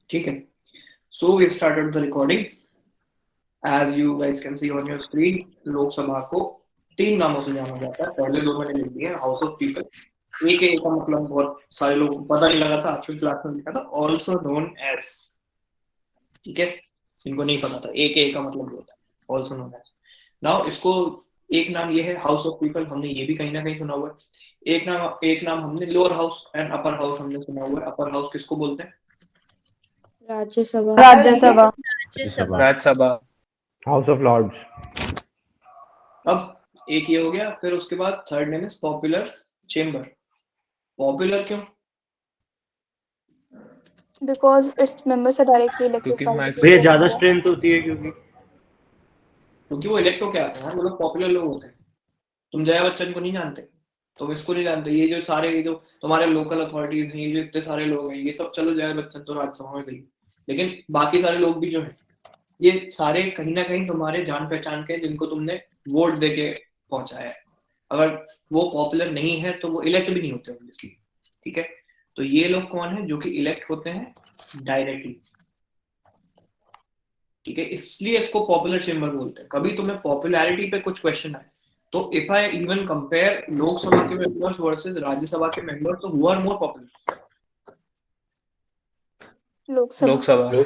ठीक है, so we've started the recording. As you guys can see on your screen, Lok Sabha को 3 नामों से जाना जाता है। पहले 2 मैंने लिख दिए, हाउस ऑफ पीपल। एक का मतलब बहुत सारे लोगों को पता नहीं लगा था, आपकी क्लास में लिखा था ऑल्सो नोन एज। ठीक है, इनको नहीं पता था एक का मतलब होता है ऑल्सो नोन एज। नाउ इसको एक नाम ये है हाउस ऑफ पीपल, हमने ये भी कहीं ना कहीं सुना हुआ है। एक नाम हमने lower house and upper house हमने सुना हुआ है। अपर हाउस किसको बोलते हैं? Rajya Sabha. Rajya Sabha. Rajya Sabha. House of Lords. अब एक ये हो गया, फिर उसके बाद third name is popular chamber. Popular क्यों? Because its members are directly elected by the भैया people. ज्यादा स्ट्रेंथ होती है क्योंकि वो इलेक्ट होके आते हैं, वो लोग पॉपुलर लोग होते हैं। तुम जया बच्चन को नहीं जानते, तुम इसको नहीं जानते, ये जो सारे ये जो तुम्हारे लोकल अथॉरिटीज हैं, ये जो इतने सारे लोग हैं, ये सब चलो जया बच्चन तो राज्यसभा में गई, लेकिन बाकी सारे लोग भी जो हैं ये सारे कहीं ना कहीं तुम्हारे जान पहचान के, जिनको तुमने वोट देके पहुंचाया है। अगर वो पॉपुलर नहीं है तो वो इलेक्ट भी नहीं होते ऑब्वियसली। ठीक है, तो ये लोग कौन है जो कि इलेक्ट होते हैं डायरेक्टली। ठीक है, इसलिए इसको पॉपुलर चेंबर बोलते हैं। कभी तुम्हें पॉपुलैरिटी पे कुछ क्वेश्चन आए तो if I even compare Lok Sabha के मेंबर्स वर्सेस राज्यसभा के मेंबर्स, तो who are more popular? Lok Sabha.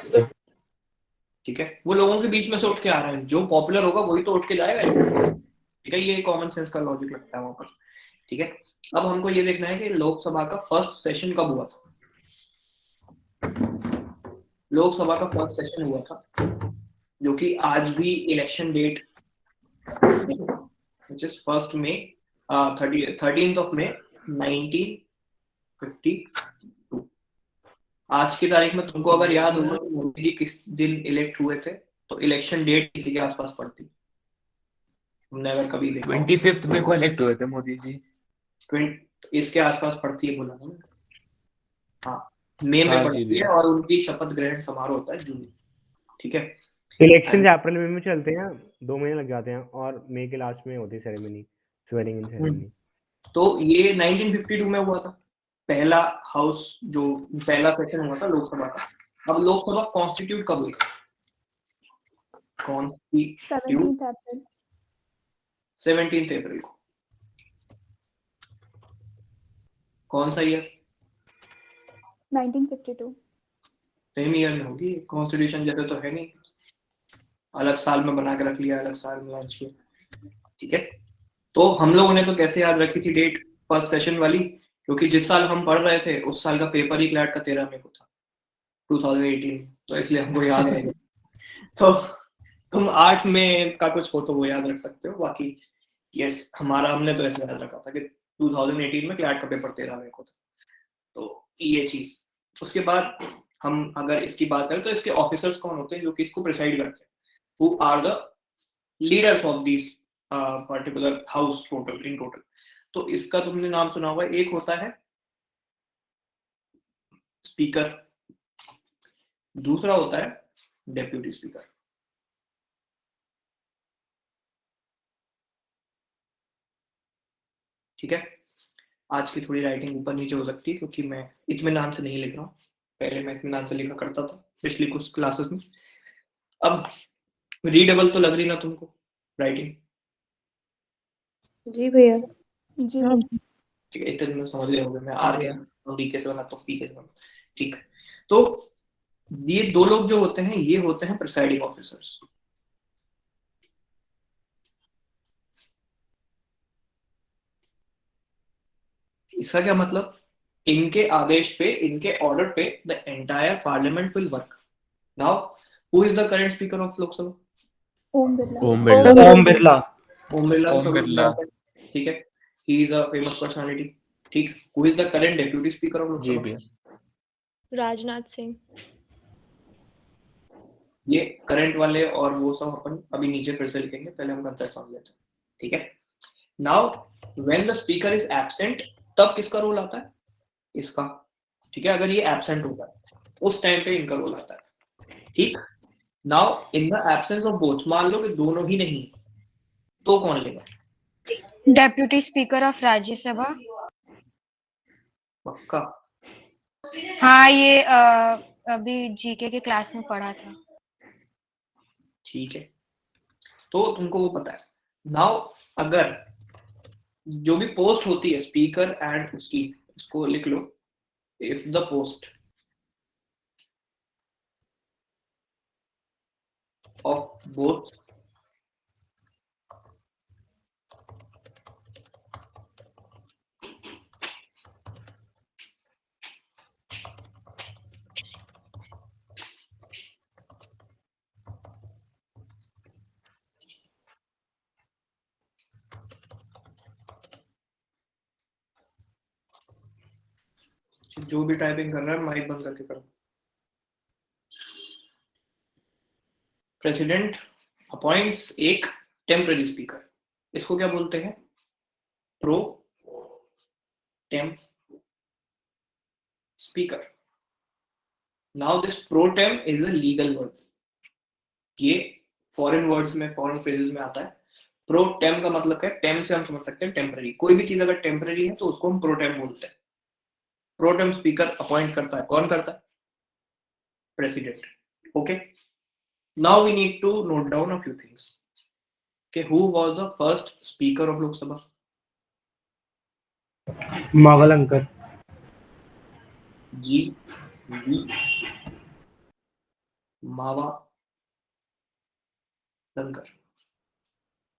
ठीक है, वो लोगों के बीच में से उठ के आ रहे हैं, जो पॉपुलर होगा वही तो उठ के जाएगा। ठीक है, ये कॉमन सेंस का लॉजिक लगता है वहां पर। ठीक है, अब हमको ये देखना है कि लोकसभा का फर्स्ट सेशन कब हुआ था। लोकसभा का फर्स्ट सेशन हुआ था, जो कि आज भी election date which is 1st May 13th of May 1952। आज की तारीख में तुमको अगर याद होगा तो मोदी जी किस दिन इलेक्ट हुए थे, तो इलेक्शन डेट इसी के आसपास पड़ती। तुमने अगर कभी देखा 25 मई को इलेक्ट हुए थे मोदी जी। इसके आसपास पड़ती है, बोला ना। हाँ, मई में पड़ती है और उनकी शपथ ग्रहण समारोह होता है जून। ठीक है, इलेक्शन अप्रैल में चलते हैं, 2 महीने लग जाते हैं, और मई के लास्ट में होती है सेरेमनी, स्वेयरिंग इन सेरेमनी। तो ये 1952 में हुआ था पहला हाउस, जो पहला सेशन हुआ था लोकसभा का। अब लोकसभा कॉन्स्टिट्यूट कब हुई? 17th अप्रैल को। कौन सा ईयर? 1952। सेम ईयर में होगी, कॉन्स्टिट्यूशन जैसे तो है नहीं, अलग साल में बना के रख लिया, अलग साल में लॉन्च किया। ठीक है, तो हम लोगों ने तो कैसे याद रखी थी डेट फर्स्ट सेशन वाली, क्योंकि जिस साल हम पढ़ रहे थे उस साल का पेपर ही क्लैट का 13 मई को था 2018, तो इसलिए हमको याद रहेगा। तो तुम 8 में का कुछ हो तो वो याद रख सकते हो, बाकी यस हमने तो ऐसे याद रखा था कि 2018 में क्लैट का पेपर 13 मई को था। तो ये चीज, उसके बाद हम अगर इसकी बात करें तो इसके ऑफिसर्स कौन होते हैं जो कि इसको प्रिसाइड करते हैं? Who are the leaders of this particular house total in total. तो इसका तुमने नाम सुना होगा, एक होता है स्पीकर, दूसरा होता है डेप्यूटी स्पीकर। ठीक है, आज की थोड़ी राइटिंग ऊपर नीचे हो सकती है क्योंकि मैं इत्मीनान से नहीं लिख रहा हूँ, पहले मैं इत्मीनान से लिखा करता था पिछली कुछ क्लासेस में। अब रीडेबल तो लग रही ना तुमको राइटिंग? जी भैया। जी भैया। ठीक है, इतने में समझ गए होंगे मैं आर के डी के से बनाता हूँ, पी के से बनाता हूँ। ठीक, तो ये दो लोग जो होते हैं ये होते हैं प्रिसाइडिंग ऑफिसर्स। इसका क्या मतलब? इनके आदेश पे, इनके ऑर्डर पे the entire parliament will work. Now who is the current speaker of Lok Sabha? Om Birla. Om Birla. ठीक है, he is a famous personality. ठीक, who is the current deputy speaker of Lok Sabha? Rajnath Singh. ये करंट वाले और वो सब अपन अभी नीचे फिर से लिखेंगे, पहले हम कंसेप्ट समझ लेते हैं। ठीक है, now when the speaker is absent, तब किसका रोल आता है? इसका। ठीक है, अगर ये एब्सेंट होगा उस टाइम पे इनका रोल आता है। ठीक, now in the absence of both, मान लो कि दोनों ही नहीं तो कौन लेगा? Deputy speaker of Rajya Sabha. पक्का? हाँ, ये अभी जीके के क्लास में पढ़ा था। ठीक है, तो तुमको वो पता है। नाउ अगर जो भी पोस्ट होती है स्पीकर एंड उसकी, इसको लिख लो, if the post of both जो भी टाइपिंग कर रहा है माइक बंद करके करो। प्रेसिडेंट अपॉइंट्स एक टेम्पररी स्पीकर, इसको क्या बोलते हैं? Pro tem speaker. Now this pro tem is a legal word, ये फॉरेन वर्ड्स में, फॉरेन फ्रेजेस में आता है। प्रो टेम का मतलब क्या है? टेम से हम समझ सकते हैं टेम्पररी, कोई भी चीज अगर टेम्पररी है तो उसको हम प्रो टेम बोलते हैं। प्रो टेम स्पीकर अपॉइंट करता है, कौन करता है? President. Okay, now we need to note down a few things कि who was the first speaker of Lok Sabha? Mavalankar ji V Mavalankar.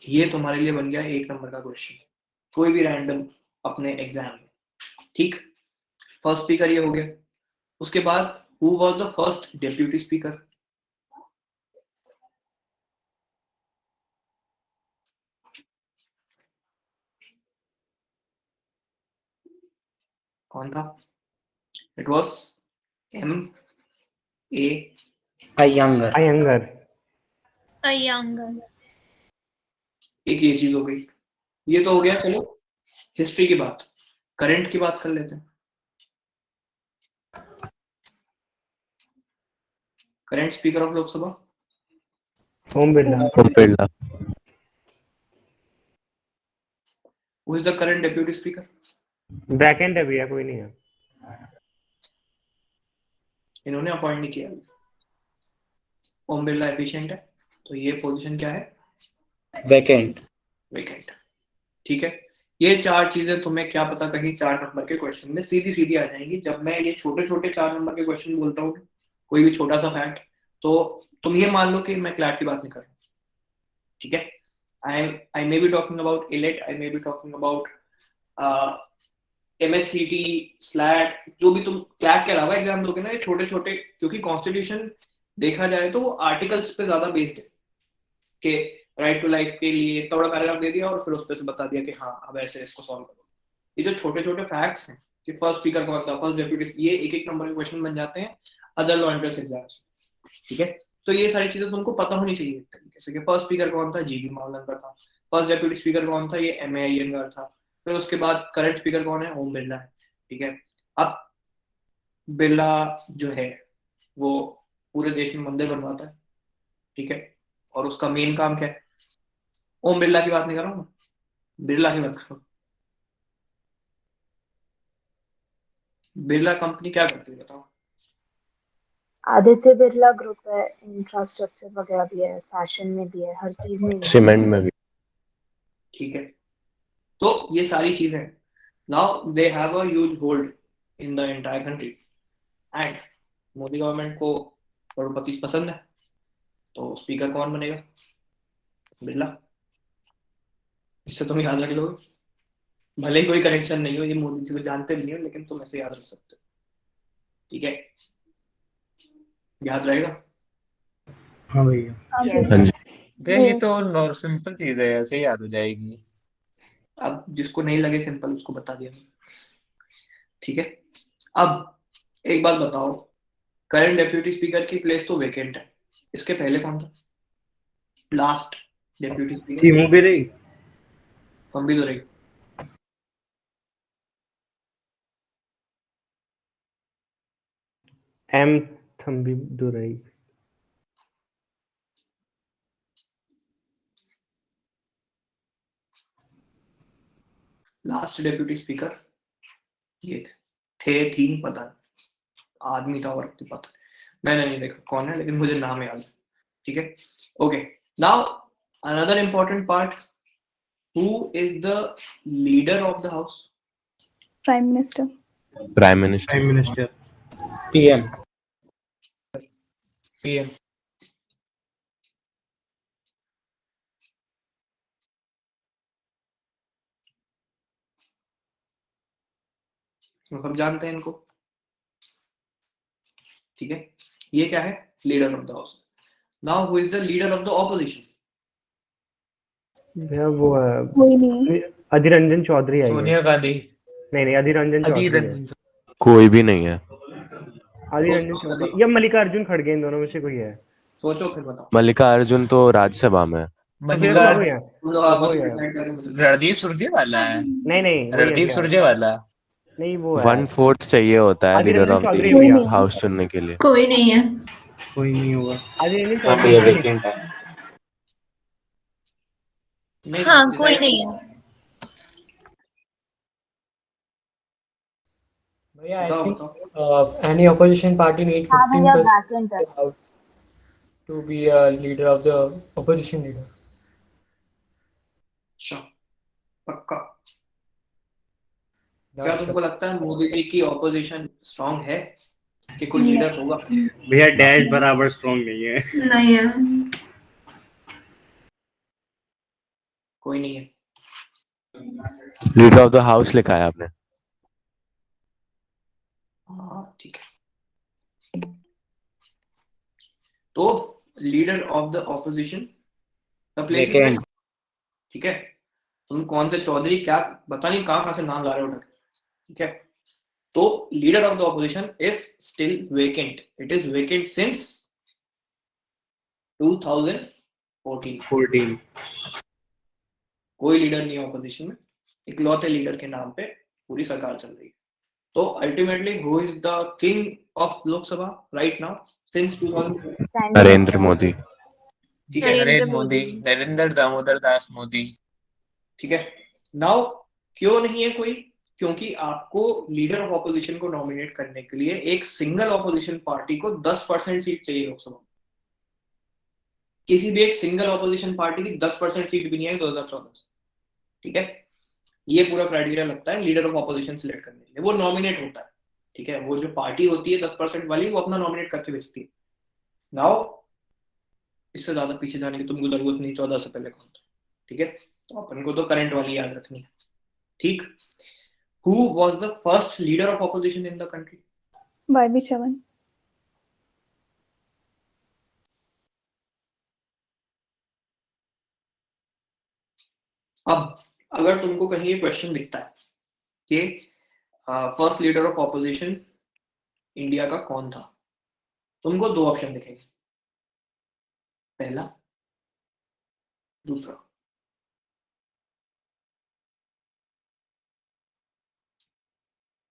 ये तुम्हारे लिए बन गया 1 नंबर का क्वेश्चन, कोई भी रैंडम अपने एग्जाम में। ठीक, फर्स्ट स्पीकर ये हो गया। उसके बाद who was the first deputy speaker? कौन था? It was M A Ayyangar. Ayyangar. Ayyangar. एक ये चीज हो गई, ये तो हो गया। चलो हिस्ट्री की बात, करंट की बात कर लेते हैं। Current speaker of Lok Sabha? Om Birla. Om Birla. Who is the current deputy speaker? Vacant है भैया, कोई नहीं है। इन्होंने अपॉइंट नहीं किया। ओम बिरला एफिशिएंट है, तो ये पोजीशन क्या है? वैकेंट। वेकेंट। ठीक है, ये 4 चीजें तुम्हें क्या पता कहीं 4 नंबर के क्वेश्चन में सीधी सीधी आ जाएंगी। जब मैं ये छोटे छोटे 4 नंबर के क्वेश्चन बोलता हूँ, कोई भी छोटा सा फैक्ट, तो तुम ये मान लो कि मैं क्लैट की बात नहीं कर रहा हूँ। ठीक है, I may be talking about ILET, I may be talking about MHCT, SLAT, जो भी तुम क्लैट के अलावा एग्जाम दोगे ना, ये छोटे छोटे, क्योंकि कॉन्स्टिट्यूशन देखा जाए तो वो आर्टिकल्स पे ज्यादा बेस्ड है कि राइट टू लाइफ के लिए इतना बड़ा पैराग्राफ दे दिया और फिर उस पर से बता दिया कि हाँ अब ऐसे इसको सॉल्व करो। ये जो छोटे छोटे फैक्ट्स हैं कि फर्स्ट स्पीकर कौन था, फर्स्ट डेप्यूटी, ये 1-1 नंबर के क्वेश्चन बन जाते हैं अदर लॉ एंट्रेंस एग्जाम्स। ठीक है, तो ये सारी चीजें तुमको पता होनी चाहिए एक तरीके से कि फर्स्ट स्पीकर कौन था, जीबी मावलंकर था। फर्स्ट डेप्यूटी स्पीकर कौन था, ये एम ए अयंगार था। फिर उसके बाद करंट स्पीकर कौन है, ओम बिरला है। ठीक है, अब बिरला जो है वो पूरे देश में मंदिर बनवाता है। ठीक है, और उसका मेन काम क्या है? ओम बिरला की बात नहीं कर रहा हूँ, बिरला की बात कर रहा हूँ। बिरला कंपनी क्या करती है बताओ? आदित्य बिरला ग्रुप है, इंफ्रास्ट्रक्चर वगैरह भी है, फैशन में भी है, हर चीज में ही है। सीमेंट में भी। ठीक है, तो ये सारी चीजें now they have a huge hold in the entire country and Modi government को करोड़पति पसंद है, तो स्पीकर कौन बनेगा? बिरला। इससे तुम याद रख लोगे, भले ही कोई कनेक्शन नहीं हो, ये मोदी जी को जानते नहीं हो, लेकिन तुम ऐसे याद रख सकते हो। ठीक है, याद रहेगा? हाँ भैया। हाँ हाँ जी। ये तो सिंपल चीज है, ऐसे ही याद हो जाएगी। अब जिसको नहीं लगे सिंपल उसको बता दिया। ठीक है, अब एक बात बताओ, करंट डेप्यूटी स्पीकर की प्लेस तो वेकेंट है, इसके पहले कौन था लास्ट डेप्यूटी स्पीकर? थी भी रही। कम भी तो रही। M Thambi Durai. Last deputy speaker ये थे थी पता नहीं, आदमी था और पता नहीं। मैंने नहीं देखा कौन है, लेकिन मुझे नाम याद है, ठीक है। Okay, now another important part, who is the leader of the house? Prime Minister. Prime Minister. Prime Minister. PM. PM. सब जानते हैं इनको, ठीक है। ये क्या है? Leader of the house. Now who is the leader of the opposition? भैया वो है कोई नहीं। अधीर रंजन चौधरी है ये। सोनिया गांधी। नहीं अधीर रंजन चौधरी अधीर है। रंजन कोई भी नहीं है। अधीर रंजन चौधरी या मल्लिकार्जुन खड़गे, इन दोनों में से कोई है। सोचो फिर बताओ। मल्लिकार्जुन तो राज्यसभा में है। मल्लिका वही है। तुम लोग आपस वही में है। decide करो। रणदीप सुरजेवाला है। नहीं वही है रणदीप भैया। सुरजेवाला। नहीं वो है 1/4 चाहिए होता है Adhir leader Ranjan of Chowdhury the भैया। हाउस चुनने के लिए। कोई नहीं है। कोई नहीं होगा। अधीर रंजन हाँ चौधरी भैया नहीं। वेकेंट है। नहीं, हाँ कोई decide नहीं है। भैया, I बताओ think बताओ। any opposition party need हाँ भैया 15% vacant है। of the house to be a leader of the opposition leader. अच्छा, पक्का? Not क्या sure. तुमको लगता है मोदी जी की ऑपोजिशन स्ट्रांग है कि कोई लीडर होगा? भैया डैश बराबर स्ट्रॉन्ग नहीं है। नहीं है। कोई नहीं है। लीडर ऑफ द हाउस लिखा है आपने। हाँ ठीक है। तो लीडर ऑफ द ऑपोजिशन का प्लेस इज Vacant. ठीक है। तुम कौन से चौधरी क्या पता नहीं कहाँ से नाम ला रहे हो उठा के, ठीक है। तो leader of the opposition is still vacant. It is vacant since 2014। कोई लीडर नहीं है ऑपोजिशन में, इकलौते लीडर के नाम पे पूरी सरकार चल रही है। तो ultimately who is the king of Lok Sabha right now since 2000? Narendra Modi. ठीक है, नरेंद्र मोदी। नरेंद्र दामोदर दास मोदी। ठीक है। नाउ क्यों नहीं है कोई? क्योंकि आपको लीडर ऑफ ऑपोजिशन को नॉमिनेट करने के लिए एक सिंगल ऑपोजिशन पार्टी को 10% सीट चाहिए लोकसभा में। किसी भी एक सिंगल ऑपोजिशन पार्टी की 10% सीट भी नहीं आई 2014 से, ठीक है। ये पूरा क्राइटेरिया लगता है लीडर ऑफ ऑपोजिशन सिलेक्ट करने के लिए। वो नॉमिनेट होता है, ठीक है। वो जो पार्टी होती है 10% वाली, वो अपना नॉमिनेट करके भेजती है। नाउ इससे ज्यादा पीछे जाने की तुमको जरूरत नहीं 14 से पहले कौन था, ठीक है। तो अपन को तो करंट वाली याद रखनी है, ठीक। Who was the first leader of opposition in the country? YB Chavan. अब अगर तुमको कहीं ये क्वेश्चन दिखता है कि first leader of opposition India का कौन था, तुमको दो ऑप्शन दिखेंगे, पहला दूसरा।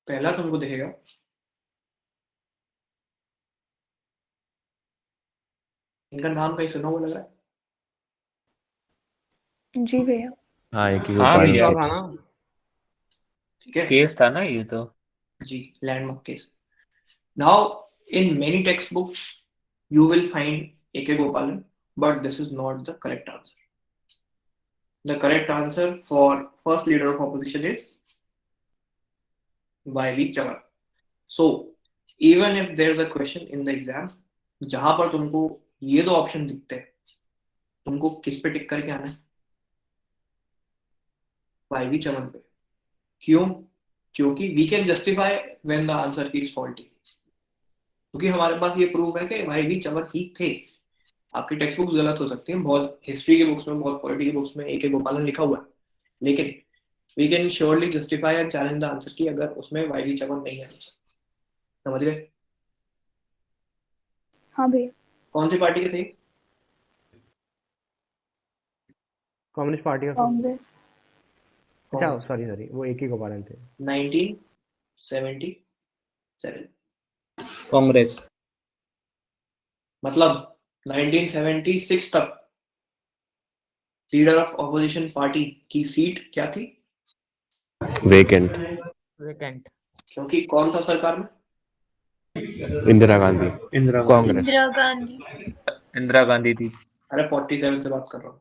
पहला तुमको दिखेगा इनका नाम कहीं सुना हुआ लग रहा है? जी भैया। हाँ एक ही हाँ गोपाल भैया। केस। ठीक है केस था ना ये तो। जी, landmark case. Now in many text books you will find A.K. Gopalan, but this is not the correct answer. The correct answer for first leader of opposition is Y.V. Chavan. So even if there is a question in the exam जहां पर तुमको ये दो option दिखते हैं, तुमको किस पे टिक करके आना है? Y.V. Chavan पे। क्यों? क्योंकि we can justify when the answer is faulty. क्योंकि हमारे पास ये प्रूफ है कि वाई वी चवन ही थे। आपकी टेक्स्ट बुक्स गलत हो सकती हैं, बहुत हिस्ट्री के बुक्स में, बहुत पॉलिटी के बुक्स में A.K. गोपालन लिखा हुआ है, लेकिन we can surely justify and challenge the answer key अगर उसमें वाई वी चवन नहीं है। समझ गए? हाँ भैया। कौन सी पार्टी के थे? Communist party of Congress. अच्छा सॉरी वो एक ही गोपालन थे। 1977 कांग्रेस। मतलब 1976 तक लीडर ऑफ ऑपोजिशन पार्टी की सीट क्या थी? वेकेंट। वेकेंट। क्योंकि कौन था सरकार में? इंदिरा गांधी। इंदिरा कांग्रेस। इंदिरा गांधी। इंदिरा गांधी थी। अरे 47 से बात कर रहा हूँ।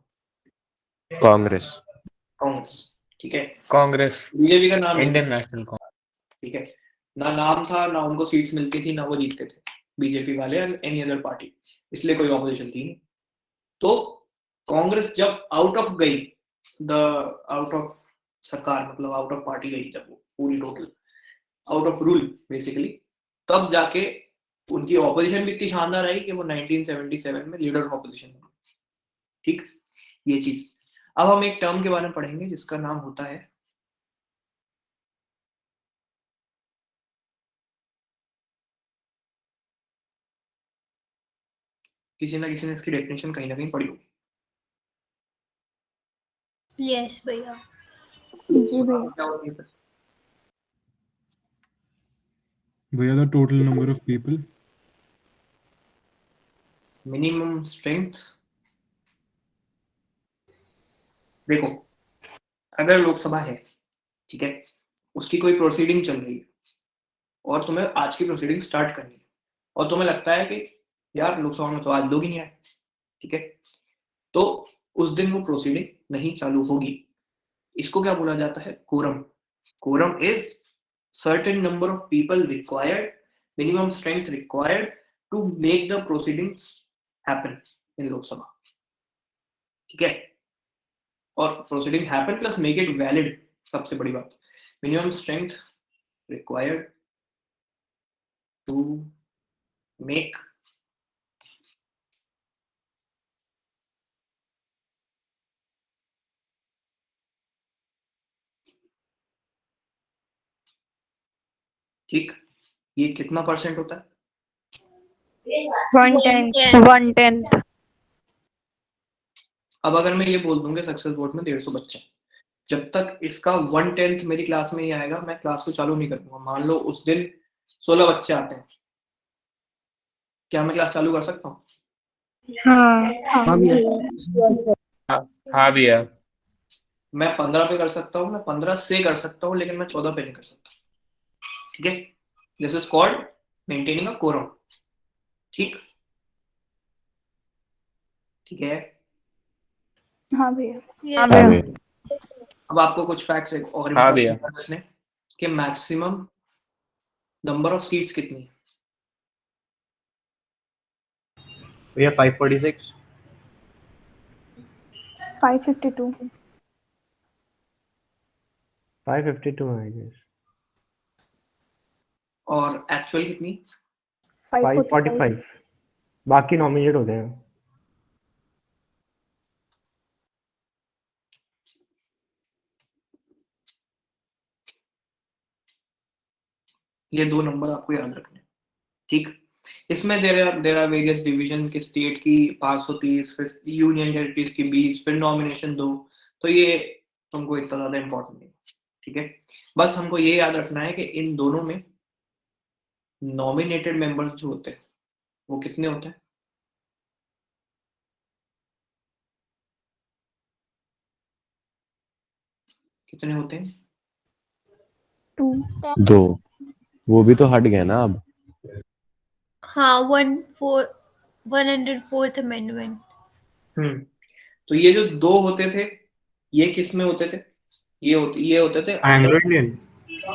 कांग्रेस। कांग्रेस, ठीक है। कांग्रेस, बीजेपी का नाम नहीं इंडियन था, नेशनल कांग्रेस। ठीक है। ना नाम था, ना उनको सीट्स मिलती थी, ना वो जीतते थे बीजेपी वाले और एनी अदर पार्टी, इसलिए कोई ऑपोजिशन थी नहीं। तो कांग्रेस जब आउट ऑफ गई, द आउट ऑफ सरकार मतलब आउट ऑफ पार्टी गई, जब वो पूरी total out of rule basically, तब जाके उनकी ऑपोजिशन भी इतनी शानदार आई कि वो 1977 में लीडर ऑफ ऑपोजिशन बनी। ठीक, ये चीज। अब हम एक टर्म के बारे में पढ़ेंगे जिसका नाम होता है किसी ना इसकी डेफिनेशन कहीं ना कहीं पढ़ी होगी। यस भैया। जी भैया। क्या होती है फिर? भैया the total number of people. Minimum strength. देखो, अगर लोकसभा है, ठीक है, उसकी कोई प्रोसीडिंग चल रही है और तुम्हें आज की प्रोसीडिंग स्टार्ट करनी है और तुम्हें लगता है कि यार लोकसभा में तो आज लोग ही नहीं आए, ठीक है, तो उस दिन वो प्रोसीडिंग नहीं चालू होगी। इसको क्या बोला जाता है? Quorum. Quorum is certain number of people required, minimum strength required to make the proceedings happen in Lok Sabha, ठीक है। और proceeding happen plus make it valid, सबसे बड़ी बात, minimum strength required to make ठीक, ये कितना परसेंट होता है? 1/10। अब अगर मैं ये बोल दूंगा सक्सेस बोर्ड में 150 बच्चे, जब तक इसका 1/10 मेरी क्लास में नहीं आएगा मैं क्लास को चालू नहीं कर दूंगा। मान लो उस दिन 16 बच्चे आते हैं, क्या मैं क्लास चालू कर सकता हूँ? हाँ। हाँ भैया। मैं 15 पे कर सकता हूँ, मैं 15 से कर सकता हूँ, लेकिन मैं 14 पे नहीं कर सकता, ठीक है। This is called maintaining a quorum, ठीक, ठीक है। हाँ भैया। यस। हाँ हाँ भैया। भैया। अब आपको कुछ फैक्ट्स एक और हाँ भैया। important रखने कि मैक्सिमम नंबर ऑफ सीट्स कितनी है? भैया 546। 552। 552 आई गेस। और एक्चुअल कितनी? 545। 545। बाकी नॉमिनेट होते हैं। ये दो नंबर आपको याद रखने, ठीक। इसमें देर आर वेरियस डिवीजन के स्टेट की 530, फिर यूनियन टेरिटरीज की 20, फिर नॉमिनेशन 2, तो ये तुमको इतना ज्यादा इंपॉर्टेंट नहीं, ठीक है। बस हमको ये याद रखना है कि इन दोनों में नॉमिनेटेड मेंबर्स जो होते हैं वो कितने होते हैं? कितने होते हैं? 2। 2। वो भी तो हट गया ना अब। हाँ, 104th अमेंडमेंट। तो ये जो 2 होते थे ये किस में होते थे? ये होते थे एंग्लो इंडियन।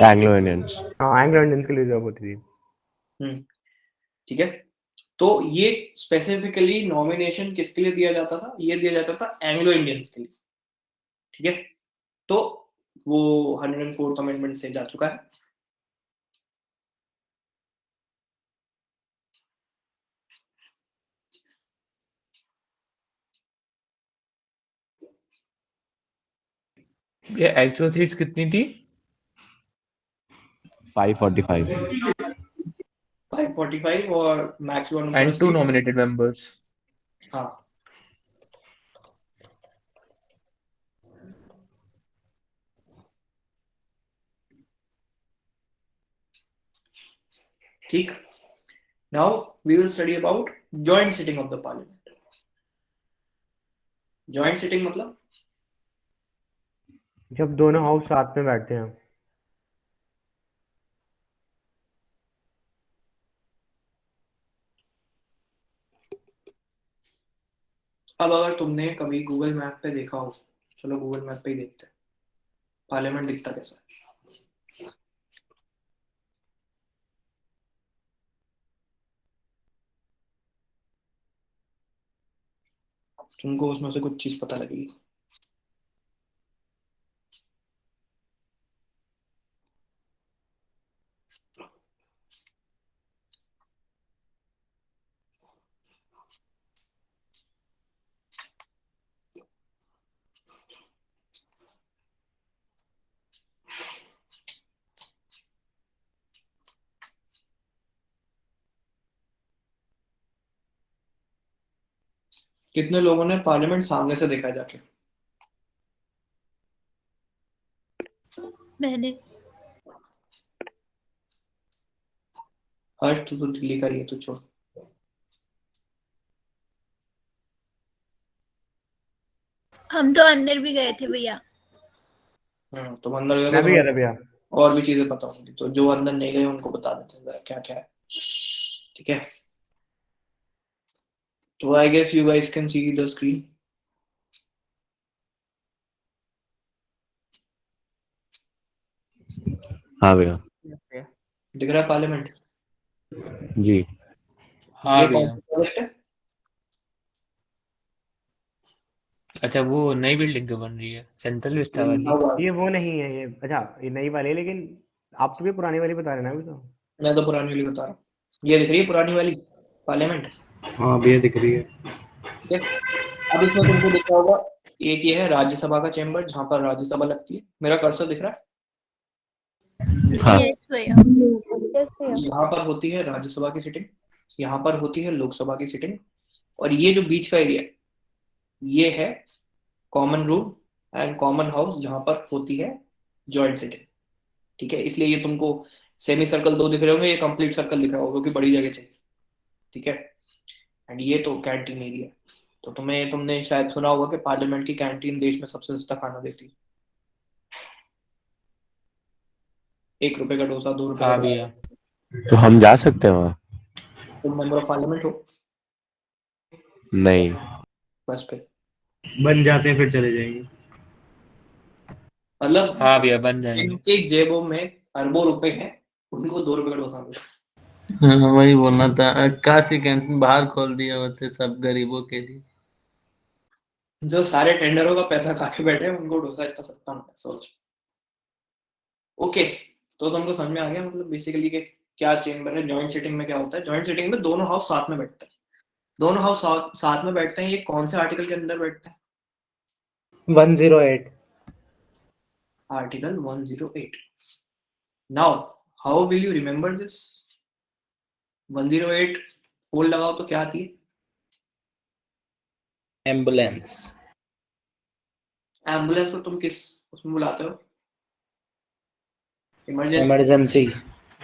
Anglo Indians. हाँ, एंग्लो इंडियंस के लिए जॉब होती थी। ठीक है। तो ये स्पेसिफिकली नॉमिनेशन किसके लिए दिया जाता था? ये दिया जाता था एंग्लो इंडियंस के लिए, ठीक है। तो वो 104th अमेंडमेंट से जा चुका है। ये एक्चुअल सीट्स कितनी थी? 545। 545 और मैक्सिमम एंड 2 नॉमिनेटेड मेंबर्स। हाँ, ठीक। Now we will study about joint sitting of the parliament. Joint sitting मतलब जब दोनों हाउस साथ में बैठते हैं। अब अगर तुमने कभी गूगल मैप पे देखा हो, चलो गूगल मैप पे ही देखते हैं पार्लियामेंट दिखता कैसा है। तुमको उसमें से कुछ चीज पता लगेगी। कितने लोगों ने पार्लियामेंट सामने से देखा है जाके? मैंने। हर्ष तू तो दिल्ली का ही है, तो छोड़। हम तो अंदर भी गए थे भैया। तुम अंदर गए मैं भी तो गया था भैया। और भी चीजें पता होंगी, तो जो अंदर नहीं गए उनको बता देते हैं जरा क्या क्या है। ठीक है, तो I guess you guys can see the screen. हाँ भैया दिख रहा है पार्लियामेंट? जी। हाँ ये कौन भैया। सा प्रोजेक्ट है? अच्छा, वो नई बिल्डिंग तो बन रही है, सेंट्रल विस्टा वाली। ये वो नहीं है ये, अच्छा ये नई वाली है, लेकिन आप तो भी पुरानी वाली बता रहे हैं ना अभी तो। मैं तो पुरानी वाली बता रहा हूँ। ये दिख रही है पुरानी वाली पार्लियामेंट? हाँ भैया दिख रही है। ठीक है, अब इसमें तुमको दिख रहा होगा एक ये है राज्यसभा का चेम्बर जहाँ पर राज्यसभा लगती है। मेरा कर्सर दिख रहा है? हाँ यस भैया। यस भैया। यहाँ पर होती है राज्यसभा की सिटिंग, यहाँ पर होती है लोकसभा की सिटिंग, और ये जो बीच का एरिया ये है common room and common house जहाँ पर होती है जॉइंट सिटिंग। ठीक है, इसलिए ये तुमको सेमी सर्कल दो दिख रहे होंगे, ये कंप्लीट सर्कल दिख रहा होगा क्योंकि बड़ी जगह चाहिए। ठीक है, एंड ये तो कैंटीन एरिया। तो तुमने शायद सुना होगा कि पार्लियामेंट की कैंटीन देश में सबसे सस्ता खाना देती है। 1 रुपए का डोसा, 2 रुपए हाँ का भैया। तो हम जा सकते हैं वहाँ? तुम मेंबर ऑफ पार्लियामेंट हो? नहीं। बस पे बन जाते हैं फिर चले जाएंगे। मतलब हाँ भैया, बन जाएंगे। जिनकी जेबों में अरबों रुपए हैं उनको 2 रुपए का डोसा मिलता है। हाँ, वही बोलना था, काशी कैंटीन बाहर खोल दिए होते सब गरीबों के लिए। जो सारे टेंडरों का पैसा खा के बैठे हैं उनको डोसा इतना सस्ता मिलता है, सोच। ओके, तो तुमको समझ में आ गया मतलब बेसिकली कि क्या चेंबर है। जॉइंट सिटिंग में क्या होता है? जॉइंट सिटिंग में दोनों हाउस साथ में बैठते हैं। दोनों हाउस साथ में बैठते हैं। ये कौन से आर्टिकल के अंदर बैठते हैं? 108। Article 108। Now how will you remember this? 108 hold लगाओ तो क्या आती है? एम्बुलेंस। एम्बुलेंस को तुम किस उसमें बुलाते हो? इमरजेंसी। इमरजेंसी।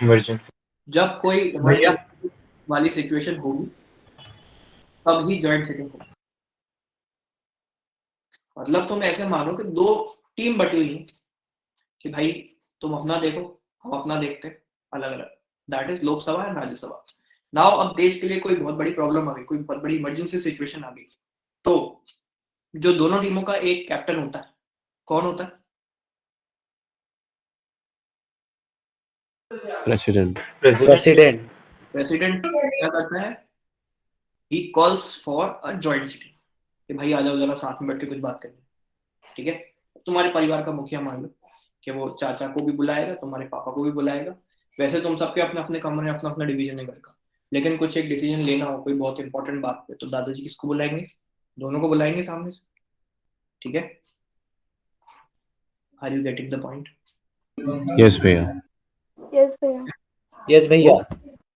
इमरजेंसी। जब कोई इमरजेंसी वाली सिचुएशन होगी तब ही जॉइंट सिटिंग होगी। मतलब तुम ऐसे मानो कि 2 टीम बटी हुई है कि भाई तुम अपना देखो हम अपना देखते हैं अलग अलग। That is Lok Sabha and Rajya Sabha. Now अब देश के लिए कोई बहुत बड़ी प्रॉब्लम आ गई, कोई बहुत बड़ी इमरजेंसी सिचुएशन आ गई, तो जो दोनों टीमों का एक कैप्टन होता है, कौन होता है? प्रेसिडेंट। प्रेसिडेंट। प्रेसिडेंट क्या करता है? He calls for a joint sitting कि भाई आ जाओ जरा साथ में बैठ के कुछ बात करनी। ठीक है, तुम्हारे परिवार का मुखिया मान लो कि वो चाचा को भी बुलाएगा, तुम्हारे पापा को भी बुलाएगा। वैसे तुम सबके अपने अपने कमरे, अपना अपना डिवीजन है घर का, लेकिन कुछ एक डिसीजन लेना हो कोई बहुत इंपॉर्टेंट बात पे, तो दादाजी किसको बुलाएंगे? दोनों को बुलाएंगे सामने से। ठीक है, are you getting the point? Yes भैया। यस भैया। यस भैया।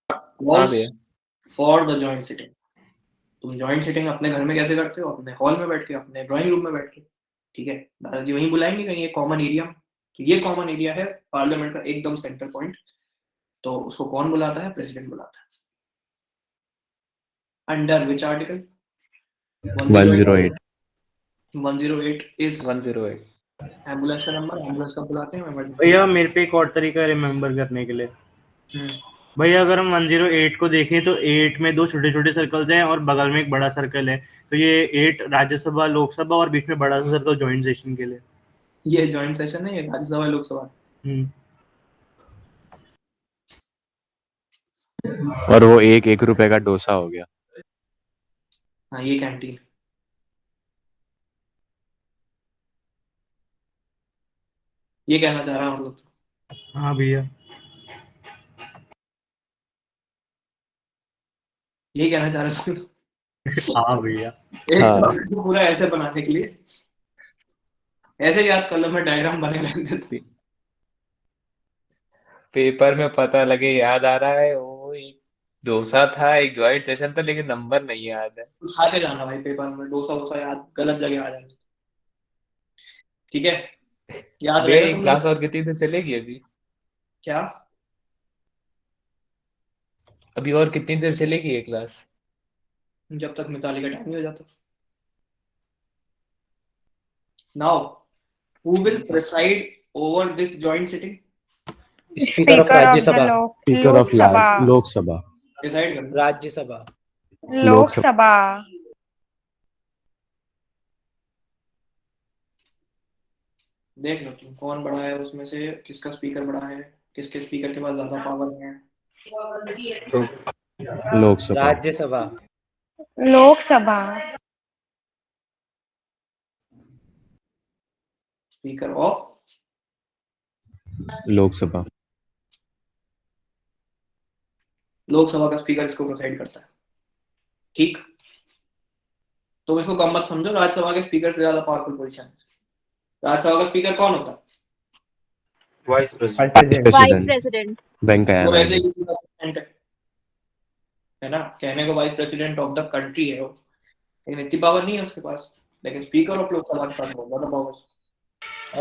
हाँ भैया। For the joint sitting. तुम जॉइंट सिटिंग अपने घर में कैसे करते हो? अपने हॉल में बैठ के, अपने ड्राइंग रूम में बैठ के। ठीक है, दादाजी वहीं बुलाएंगे कहीं एक कॉमन एरिया में। तो ये कॉमन एरिया है पार्लियामेंट का एकदम सेंटर पॉइंट। तो उसको कौन बुलाता है? प्रेसिडेंट बुलाता है। Under which article? 108। 108 is 108। Ambulance का नंबर। एम्बुलेंस का बुलाते हैं, emergency। भैया मेरे पे एक और तरीका है रिमेम्बर करने के लिए। भाई अगर हम 108 को देखें तो 8 में 2 छोटे छोटे सर्कल्स हैं और बगल में एक बड़ा सर्कल है, तो ये 8 राज्यसभा लोकसभा और बीच में बड़ा सा सर्कल ज्वाइंट सेशन के लिए। ये जॉइंट सेशन है, ये राज्यसभा लोकसभा। और वो 1 रुपए का डोसा हो गया। हाँ ये कैंटीन। ये कहना चाह रहा हूँ मतलब। हाँ भैया। ये कहना चाह रहा हूँ। हाँ भैया। एक हाँ। सवाल को पूरा ऐसे बनाने के लिए ऐसे याद कर लो, मैं डायग्राम बने रहते थे। पेपर में पता लगे याद आ रहा है, वो एक डोसा था, एक ज्वाइंट सेशन था, लेकिन नंबर नहीं याद है। उठा के जाना भाई पेपर में, डोसा वोसा याद गलत जगह आ जाए। ठीक है, याद भैया रहेगा ये तुम क्लास लोग? और कितनी देर चलेगी अभी? क्या? अभी और कितनी देर चलेगी ये क्लास? जब तक मिताली का टाइम नहीं हो जाता। Now who will preside over this joint sitting? Speaker of Rajya Sabha. Speaker of Lok Sabha. Decide करना। राज्यसभा। लोकसभा। देख लो तुम कौन बड़ा है उसमें से, किसका स्पीकर बड़ा है, किसके स्पीकर के पास ज्यादा पावर है। लोकसभा। राज्यसभा। लोकसभा। Speaker of Lok Sabha. लोकसभा का स्पीकर इसको प्रोसाइड करता है। ठीक, तो इसको कम मत समझो, राज्यसभा के स्पीकर से ज्यादा पावरफुल पोजीशन है। राज्यसभा का स्पीकर कौन होता है? Vice vice president president. Venkaiah वो ऐसे नायडू। ही किसी का असिस्टेंट है ना, कहने को vice president of the country है वो, लेकिन इतनी पावर नहीं है उसके पास। लेकिन स्पीकर ऑफ लोकसभा के पास बहुत ज्यादा पावर।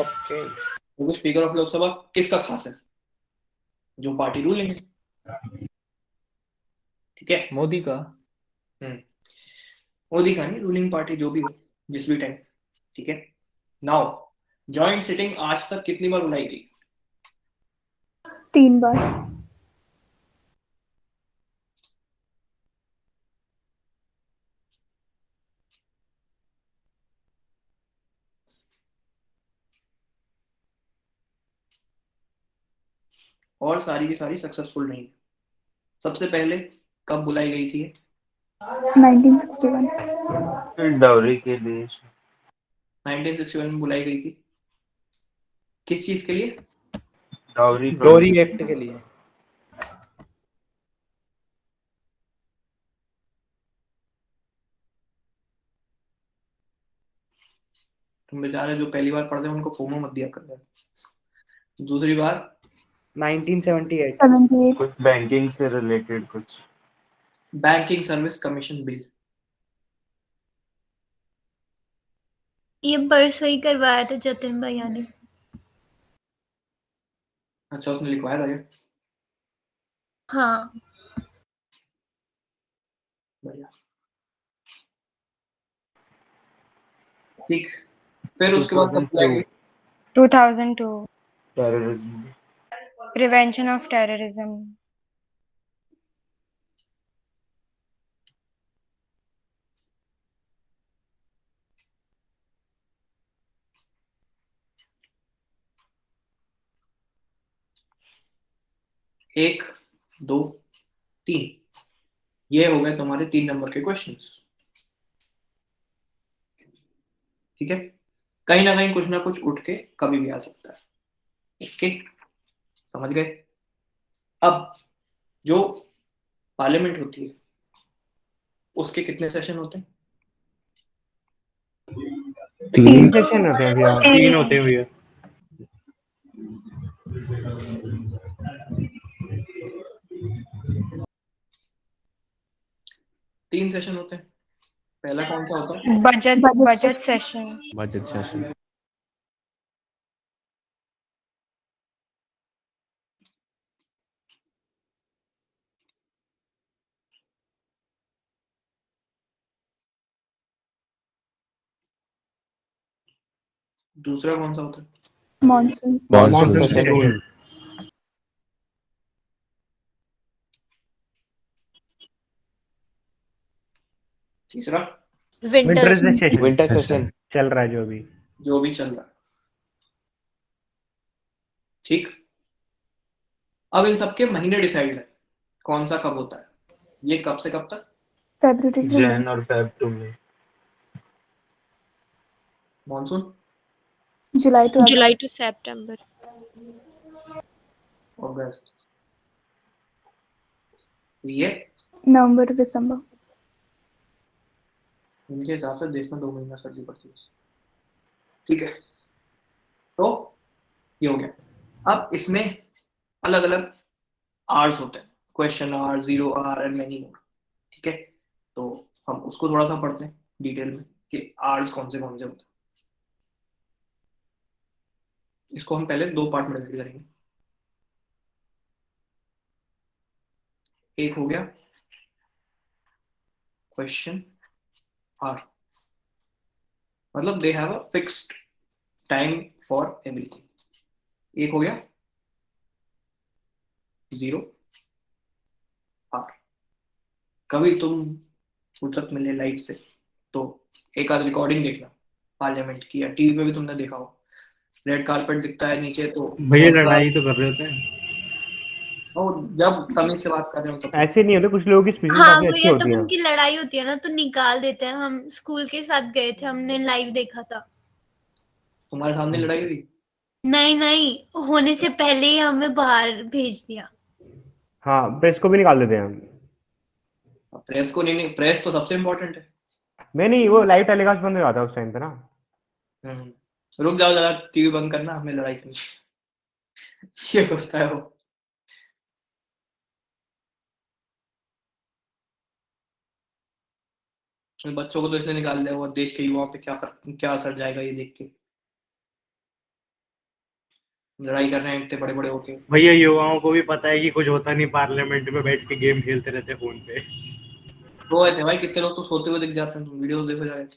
ओके। क्योंकि स्पीकर ऑफ लोकसभा किसका खास है? जो पार्टी रूलिंग है। ठीक है, मोदी का। मोदी का नहीं, रूलिंग पार्टी जो भी हो जिस भी टाइम। ठीक है, नाउ जॉइंट सिटिंग आज तक कितनी बार बुलाई गई? 3 बार। और सारी की सारी सक्सेसफुल नहीं। सबसे पहले कब बुलाई गई थी? 1961। डाउरी के लिए। 1961 में बुलाई गई थी। किस चीज के लिए? डोरी एक्ट के लिए। तुम बेचारे जो पहली बार पढ़ते हैं उनको फोमो मत दिया कर। दूसरी बार 1978। 78। कुछ बैंकिंग से रिलेटेड कुछ। Banking service commission bill. ये परसों ही करवाया था जतिन भैया ने। अच्छा, उसने लिखवाया था ये? हाँ। बढ़िया। ठीक, फिर उसके बाद कब बुलाई गई? 2002। टेररिज्म। Prevention of terrorism. एक, दो, तीन, ये हो गए तुम्हारे 3 नंबर के क्वेश्चंस। ठीक है, कहीं ना कुछ उठ के कभी भी आ सकता है। ओके, समझ गए? अब जो पार्लियामेंट होती है उसके कितने सेशन होते हैं? 3 सेशन होते हैं भैया। 3 होते हैं भैया। तीन सेशन होते हैं। पहला कौन सा होता है? Budget session. Budget session. दूसरा कौन सा होता है? मॉनसून। Monsoon session. तीसरा विंटर सेशन विंटर सेशन चल रहा है जो भी चल रहा है। ठीक, अब इन सबके महीने डिसाइड है कौन सा कब होता है। ये कब से कब तक? February to Jain May. और फेब टू में। Monsoon July to July August. to September. अगस्त। ये November to December. इनके हिसाब से देश में 2 महीना सर्दी पड़ती है। ठीक है, तो ये हो गया। अब इसमें अलग अलग आवर्स होते हैं, question hour, 0 hour and many more. ठीक है, तो हम उसको थोड़ा सा पढ़ते हैं डिटेल में कि आवर्स कौन से होते हैं। इसको हम पहले 2 पार्ट में डिवाइड करेंगे। एक हो गया क्वेश्चन आवर, मतलब they have a fixed time for everything. एक हो गया 0 आवर। कभी तुम फुर्सत मिले लाइफ से तो एक आध रिकॉर्डिंग देखना पार्लियामेंट की, या टीवी पे भी तुमने देखा हो, रेड कारपेट दिखता है नीचे तो भैया लड़ाई तो कर रहे होते हैं। और जब तमीज से बात कर रहे हो तब ऐसे नहीं होता, कुछ लोगों की स्पीचेस हाँ काफी अच्छी भैया, होती तब हैं। उनकी लड़ाई होती है ना तो निकाल देते हैं। हम स्कूल के साथ गए थे, हमने लाइव देखा था। तुम्हारे सामने लड़ाई हुई? नहीं, होने से पहले ही हमें बाहर भेज दिया। हाँ, प्रेस को भी निकाल देते हैं हम। प्रेस को नहीं, प्रेस तो सबसे इम्पोर्टेंट है। मैं नहीं, वो लाइव टेलीकास्ट बंद हो जाता है उस टाइम पे ना। रुक जाओ जरा, टीवी बंद करना, हमें लड़ाई करनी। ये होता है वो। बच्चों को तो इसलिए निकाल दिया, वो देश के युवाओं पे क्या असर जाएगा ये देख के। लड़ाई कर रहे हैं इतने बड़े बड़े होके। भैया युवाओं को भी पता है कि कुछ होता नहीं, पार्लियामेंट में बैठ के गेम खेलते रहते फोन पे। वो थे भाई, कितने लोग तो सोते हुए दिख जाते हैं, तुम वीडियोस देखो जाए,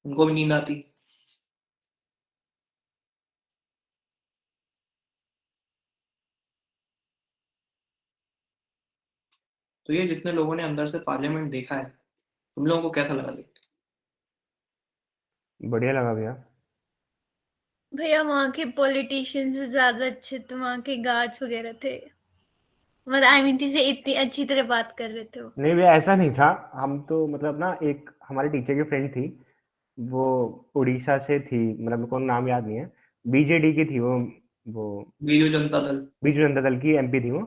उनको भी नींद आती। तो ये जितने लोगों ने अंदर से पार्लियामेंट देखा है, तुम लोगों को कैसा लगा देख के? बढ़िया लगा भैया। भैया वहाँ के पॉलिटिशियन से ज्यादा अच्छे तो वहाँ के गार्ड्स वगैरह थे। मतलब आई मीन से इतनी अच्छी तरह बात कर रहे थे वो। नहीं भैया, ऐसा नहीं था। हम तो मतलब ना, एक हमारे टीचर की फ्रेंड थी, वो उड़ीसा से थी, मतलब मेरे को नाम याद नहीं है, बीजेडी की थी वो बीजू जनता दल की एमपी थी वो।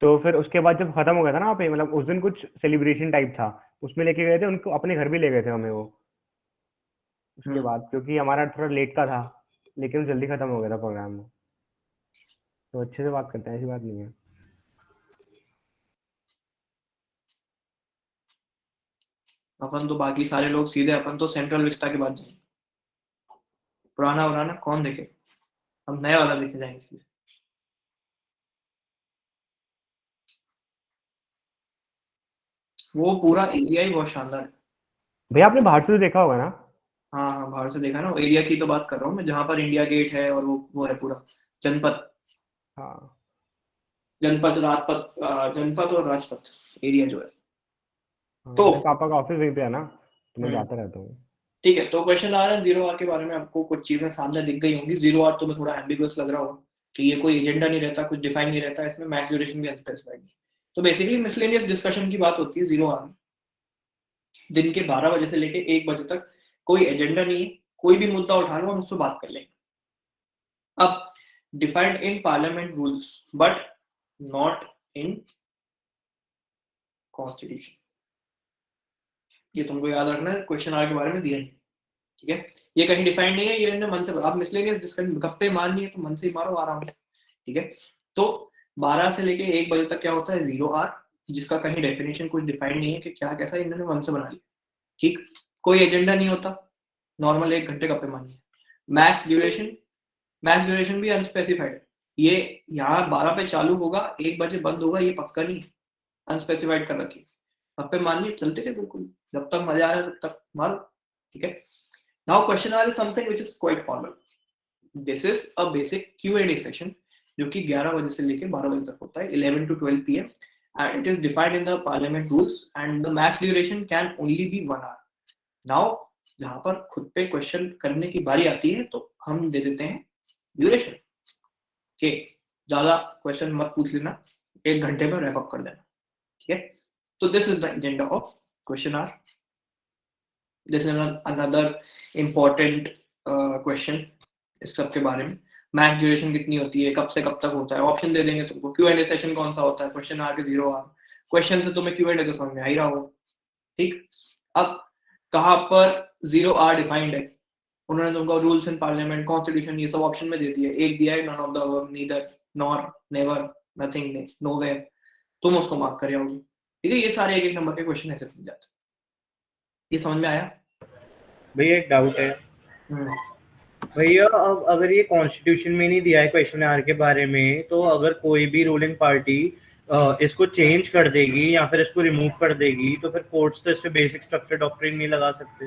तो फिर उसके बाद जब खत्म हो गया था ना वहाँ पे, मतलब उस दिन कुछ सेलिब्रेशन टाइप था, उसमें लेके गए थे उनको, अपने घर भी ले गए थे हमें वो उसके बाद, क्योंकि हमारा थोड़ा लेट का था, लेकिन जल्दी खत्म हो गया था प्रोग्राम में। तो अच्छे से बात करते हैं, ऐसी बात नहीं है। अपन तो बाकी सारे लोग सीधे, अपन तो सेंट्रल विस्टा के बाद जाएंगे। पुराना कौन देखे, हम नया वाला देखे जाएंगे इसलिए। वो पूरा एरिया ही बहुत शानदार है। भैया आपने बाहर से तो देखा होगा ना? हाँ, बाहर से देखा ना। एरिया की तो बात कर रहा हूँ मैं, जहाँ पर इंडिया गेट है और वो है पूरा जनपद। हाँ, जनपद और राजपथ एरिया जो है। तो पापा का ऑफिस वहीं पे है ना, तो मैं जाता रहता हूँ। ठीक है, तो क्वेश्चन आ रहा है 0 आवर के बारे में। आपको कुछ चीजें सामने दिख गई होंगी। 0 आवर तुम्हें थोड़ा एम्बिगुअस लग रहा होगा कि ये कोई एजेंडा नहीं रहता, कुछ डिफाइन नहीं रहता, इसमें मैक्स ड्यूरेशन भी स्पेसिफाइड नहीं। तो बेसिकली मिसलेनियस डिस्कशन की बात होती है 0 आवर में। दिन के 12 बजे से लेके 1 बजे तक कोई एजेंडा नहीं है, कोई भी मुद्दा उठा लो, हम उससे बात कर लेंगे। अब defined in parliament rules but not in constitution. ये तुमको याद रखना है, क्वेश्चन आर के बारे में दिया है। ठीक है, ये कहीं डिफाइंड नहीं है, ये इन्होंने मन से, आप मिसलेनियस डिस्कशन गप्पे मारनी है तो मन से ही मारो आराम से। ठीक है, तो 12 से लेके 1 बजे तक क्या होता है 0 आवर, जिसका कहीं डेफिनेशन कुछ डिफाइंड नहीं है कि क्या कैसा, इन्होंने मन से बना लिया। ठीक, कोई एजेंडा नहीं होता, नॉर्मल 1 घंटे गप्पे मारनी है। मैक्स ड्यूरेशन भी अनस्पेसिफाइड है। ये यहाँ 12 पे चालू होगा, 1 बजे बंद होगा, ये पक्का नहीं, अनस्पेसिफाइड कर रखी। गप्पे मारनी चलते थे बिल्कुल, जब तक मजा आ रहा है तब तक मारो। ठीक है, now question hour is something which is quite formal. This is a basic Q&A session जो कि 11 बजे से लेकर 12 बजे तक होता है, 11 to 12 PM, and it is defined in the parliament rules and the max duration can only be 1 hour. Now जहाँ पर खुद पे क्वेश्चन करने की बारी आती है तो हम दे देते हैं ड्यूरेशन के ज्यादा क्वेश्चन मत पूछ लेना, 1 घंटे में रैप अप कर देना, ठीक है. तो this is the agenda of question hour. This is another important question इस सब के बारे में. मैक्स ड्यूरेशन कितनी होती है, कब से कब तक होता है, ऑप्शन दे देंगे तुमको. Q&A सेशन कौन सा होता है, क्वेश्चन आर के 0 आर. क्वेश्चन से तुम्हें Q&A तो समझ में आ ही रहा होगा, ठीक. अब कहाँ पर 0 आर डिफाइंड है, उन्होंने तुमको रूल्स इन पार्लियामेंट, कॉन्स्टिट्यूशन, ये सब ऑप्शन में दे दिया. एक दिया है none of the above, neither, nor, never, nothing, nowhere. तुम उसको मार्क कर आओगे, ठीक है. ये सारे एक एक नंबर के क्वेश्चन ऐसे बन जाते हैं. ये समझ में आया भैया? एक डाउट है भैया, अब अगर ये कॉन्स्टिट्यूशन में नहीं दिया है क्वेश्चन आर के बारे में, तो अगर कोई भी रूलिंग पार्टी इसको चेंज कर देगी या फिर इसको रिमूव कर देगी, तो फिर कोर्ट्स तो इस पे बेसिक स्ट्रक्चर डॉक्ट्रिन नहीं लगा सकते?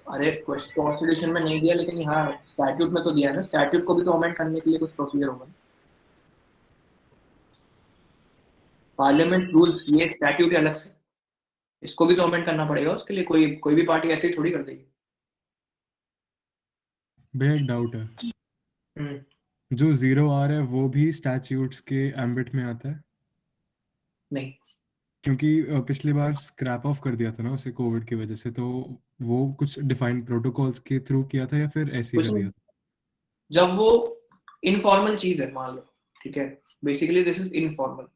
अरे कॉन्स्टिट्यूशन में नहीं दिया, लेकिन हाँ स्टैट्यूट में तो दिया है ना. स्टैट्यूट को भी तो अमेंड करने के लिए कुछ प्रोसीजर होगा. पार्लियामेंट रूल्स, ये स्टैट्यूट अलग से, इसको भी तो अमेंड करना पड़ेगा. उसके लिए कोई भी पार्टी ऐसे ही थोड़ी कर देगी. भैया एक डाउट है, जो 0 आर है वो भी स्टैट्यूट्स के एम्बिट में आता है? नहीं, क्योंकि पिछली बार स्क्रैप ऑफ कर दिया था ना उसे कोविड की वजह से, तो वो कुछ डिफाइंड प्रोटोकॉल्स के थ्रू किया था या फिर ऐसे ही कर दिया था? जब वो इनफॉर्मल चीज है मान लो, ठीक है, बेसिकली दिस इज इनफॉर्मल.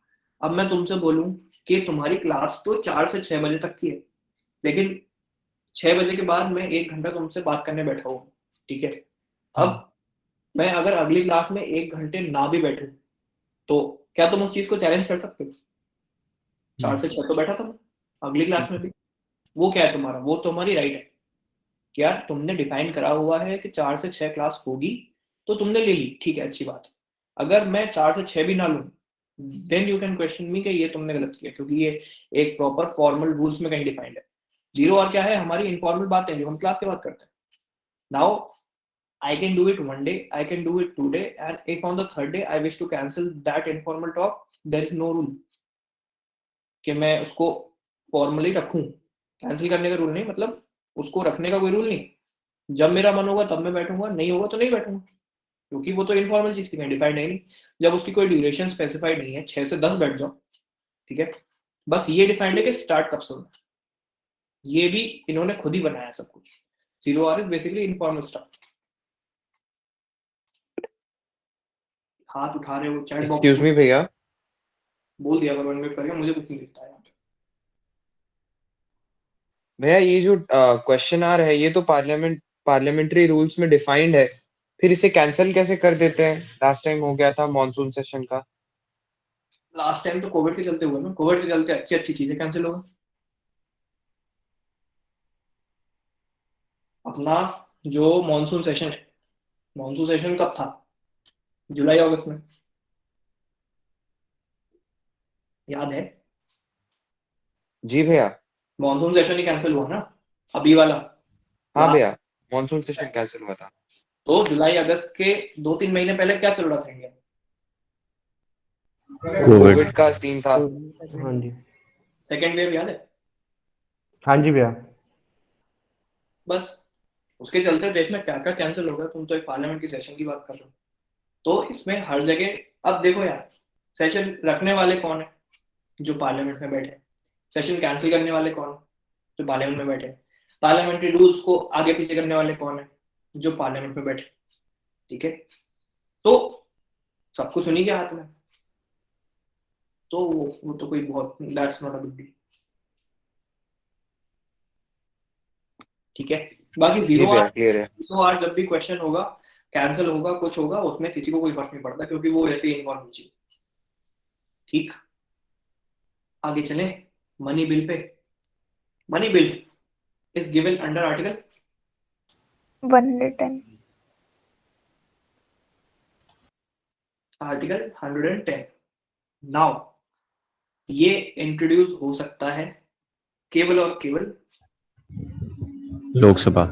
अब मैं तुमसे बोलूं कि तुम्हारी क्लास तो 4 से 6 बजे तक की है, लेकिन 6 बजे के बाद मैं 1 घंटा तुमसे बात करने बैठा हूँ, ठीक है. अब मैं अगर अगली क्लास में 1 घंटे ना भी बैठूं, तो क्या तुम उस चीज को चैलेंज कर सकते हो? 4 से 6 तो बैठा था मैं अगली क्लास में भी. वो क्या है तुम्हारा, वो तुम्हारी राइट है कि यार तुमने डिफाइन करा हुआ है कि 4 से 6 क्लास होगी, तो तुमने ले ली, ठीक है, अच्छी बात. अगर मैं 4 से 6 भी ना लूं, देन यू कैन क्वेश्चन मी कि ये तुमने गलत किया, क्योंकि ये एक प्रॉपर फॉर्मल रूल्स में कहीं डिफाइंड है. 0 आर क्या है, हमारी इनफॉर्मल बातें जो हम क्लास के बाद करते हैं. Now I can do it one day, I can do it 2 days, and if on the 3rd day I wish to cancel that informal talk, there is no rule कि मैं उसको फॉर्मली रखूं. Cancel करने का rule नहीं, मतलब उसको रखने का कोई रूल नहीं. जब मेरा मन होगा तब मैं बैठूंगा, नहीं होगा तो नहीं बैठूंगा, क्योंकि वो तो इनफॉर्मल चीज थी, कहीं डिफाइंड है नहीं. जब उसकी कोई ड्यूरेशन स्पेसिफाइड नहीं है, 6 से 10 बैठ जाओ, ठीक है. बस ये डिफाइंड है कि स्टार्ट कब से होना, ये भी इन्होंने खुद ही बनाया सब कुछ. 0 hour is basically informal start. हाथ उठा रहे हो चैट बॉक्स. एक्सक्यूज मी भैया, बोल दिया अगर 1 मिनट करके, मुझे कुछ नहीं दिखता है. भैया ये जो क्वेश्चन आ रहा है ये तो पार्लियामेंट्री रूल्स में डिफाइंड है, फिर इसे कैंसिल कैसे कर देते हैं? लास्ट टाइम हो गया था मॉनसून सेशन का. लास्ट टाइम तो कोविड के चलते हुए ना, कोविड के चलते अच्छी चीजें कैंसिल हो गई. अपना जो मॉनसून सेशन है, मॉनसून सेशन कब था? जुलाई अगस्त में, याद है? जी भैया. मॉनसून सेशन ही कैंसिल हुआ ना अभी वाला. हाँ भैया, मॉनसून सेशन कैंसिल हुआ था. तो जुलाई अगस्त के 2-3 महीने पहले क्या चल रहा था इंडिया? कोविड का सीन था. हाँ जी. सेकेंड वेव याद है? हाँ जी भैया. बस उसके चलते देश में क्या क्या कैंसिल हो गया. तुम तो एक पार्लियामेंट की सेशन की बात कर रहे हो, तो इसमें हर जगह. अब देखो यार, सेशन रखने वाले कौन है? जो पार्लियामेंट में बैठे. सेशन कैंसिल करने वाले कौन है? जो पार्लियामेंट में बैठे. पार्लियामेंट्री रूल्स को आगे पीछे करने वाले कौन है? जो पार्लियामेंट में बैठे, ठीक है. तो सब कुछ उन्हीं के हाथ में. तो वो तो कोई बहुत, that's not a big deal, ठीक है. बाकी 0 आर जब भी क्वेश्चन होगा, कैंसिल होगा, कुछ होगा, उसमें किसी को कोई फर्क नहीं पड़ता, क्योंकि वो ऐसे ही इन्वॉल्व चीज. ठीक, आगे चलें money bill pay. Money bill is given under article 110. Article 110. Now ये इंट्रोड्यूस हो सकता है केवल और केवल लोकसभा.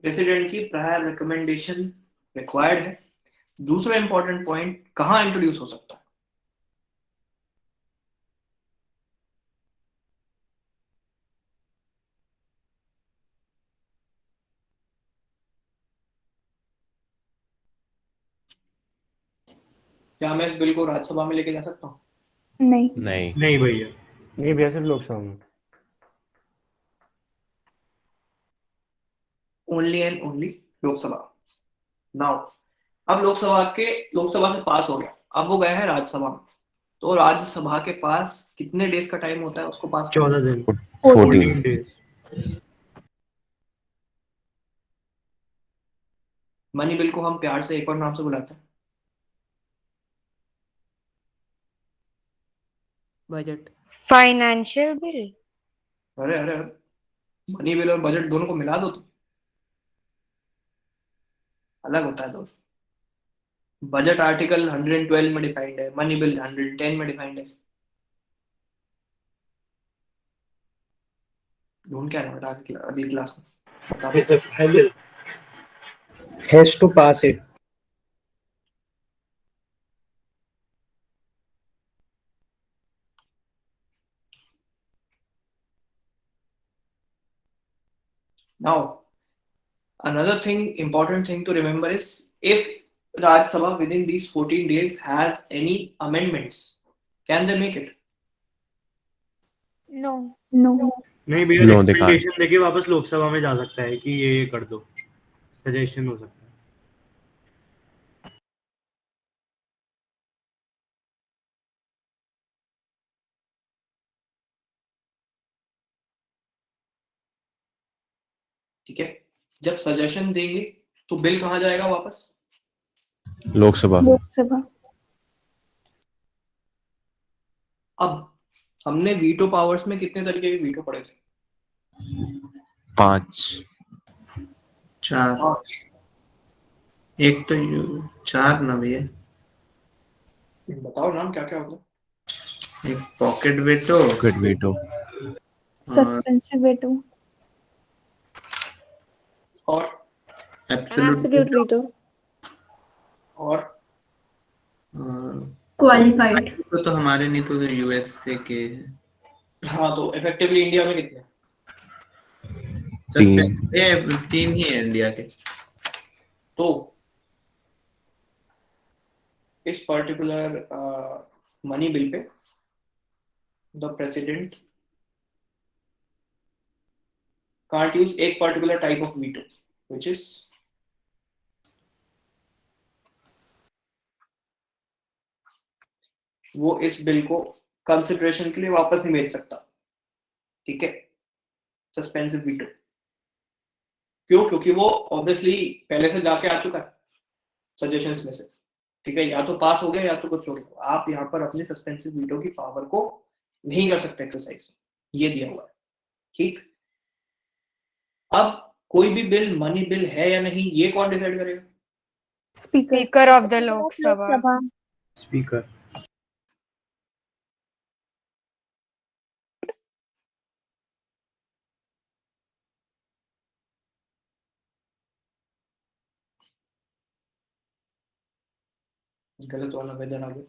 प्रेसिडेंट की प्रायर रिकमेंडेशन रिक्वायर्ड है। दूसरा इंपॉर्टेंट पॉइंट, कहाँ इंट्रोड्यूस हो सकता है? क्या मैं इस बिल को राज्यसभा में लेके जा सकता हूँ? नहीं नहीं नहीं भैया, नहीं भैया, सिर्फ लोकसभा में। Only and only Lok Sabha. Now अब लोकसभा से पास हो गया, अब वो गया है राज्यसभा में। तो राज्यसभा के पास कितने डेज का टाइम होता है उसको पास करने? 14 दिन, 14 days। मनी बिल को हम प्यार से एक और नाम से बुलाते हैं, बजट। Financial bill. अरे अरे अरे, मनी बिल और बजट दोनों को मिला दो तो अलग होता है दोस्त। बजट आर्टिकल 112 में डिफाइंड है, मनी बिल 110 में डिफाइंड है। ढूंढ क्या है बेटा अगली क्लास में? बता। Has to pass it. Now, another thing, important thing to remember is if Rajya Sabha within these 14 days has any amendments, can they make it? No no नहीं भैया, No, they can't. रिकमेंडेशन देके वापस लोकसभा में जा सकता है कि ये कर दो, सजेशन हो सकता है। ठीक है, जब सजेशन देंगे तो बिल कहाँ जाएगा वापस? लोकसभा। लोकसभा। अब हमने वीटो पावर्स में कितने तरीके के वीटो पढ़े थे? 5। 4। एक तो 4 ना भैया, बताओ नाम क्या क्या होगा? एक pocket veto, good veto. Suspensive veto और एब्सोल्यूट वीटो और क्वालिफाइड। तो हमारे नहीं तो यूएसए के हैं। हाँ, तो इफेक्टिवली इंडिया में कितने? 3 ही है इंडिया के। तो इस particular money bill pay the president can't use एक particular type of veto, which is वो इस बिल को कंसिडरेशन के लिए वापस नहीं भेज सकता। ठीक है, सस्पेंसिव वीटो। क्यों? क्योंकि वो ऑब्वियसली पहले से जाके आ चुका है सजेशंस में से। ठीक है, या तो पास हो गया या तो कुछ हो गया। आप यहाँ पर अपनी सस्पेंसिव वीटो की पावर को नहीं कर सकते एक्सरसाइज, ये दिया हुआ है। ठीक, अब कोई भी बिल मनी बिल है या नहीं, ये कौन डिसाइड करेगा? Speaker of the Lok Sabha. Speaker. गलत वाला वेदर आ गया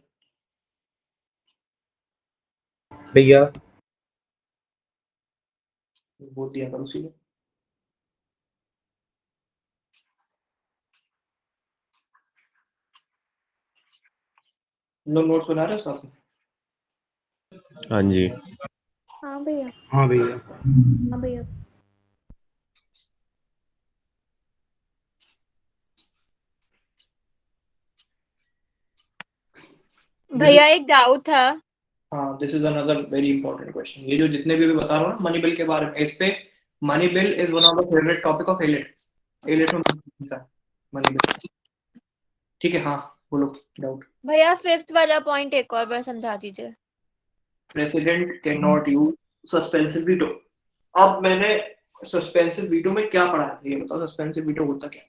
भैया वोट दिया करो सीधे। लोग नोट्स बना रहे हो साथ में? हाँ जी। हाँ भैया। हाँ भैया। हाँ भैया। भैया एक डाउट था। हाँ, this is another very important question. ये जो जितने भी बता रहा हूँ ना मनी बिल के बारे में, इस पे money bill is one of the favourite topic of elite में मनी बिल। ठीक है, हाँ बोलो डाउट। भैया 5th वाला पॉइंट एक और बार समझा दीजिए। President can not use suspensive veto. अब मैंने सस्पेंसिव वीटो में क्या पढ़ा था ये बताओ। सस्पेंसिव वीटो होता क्या?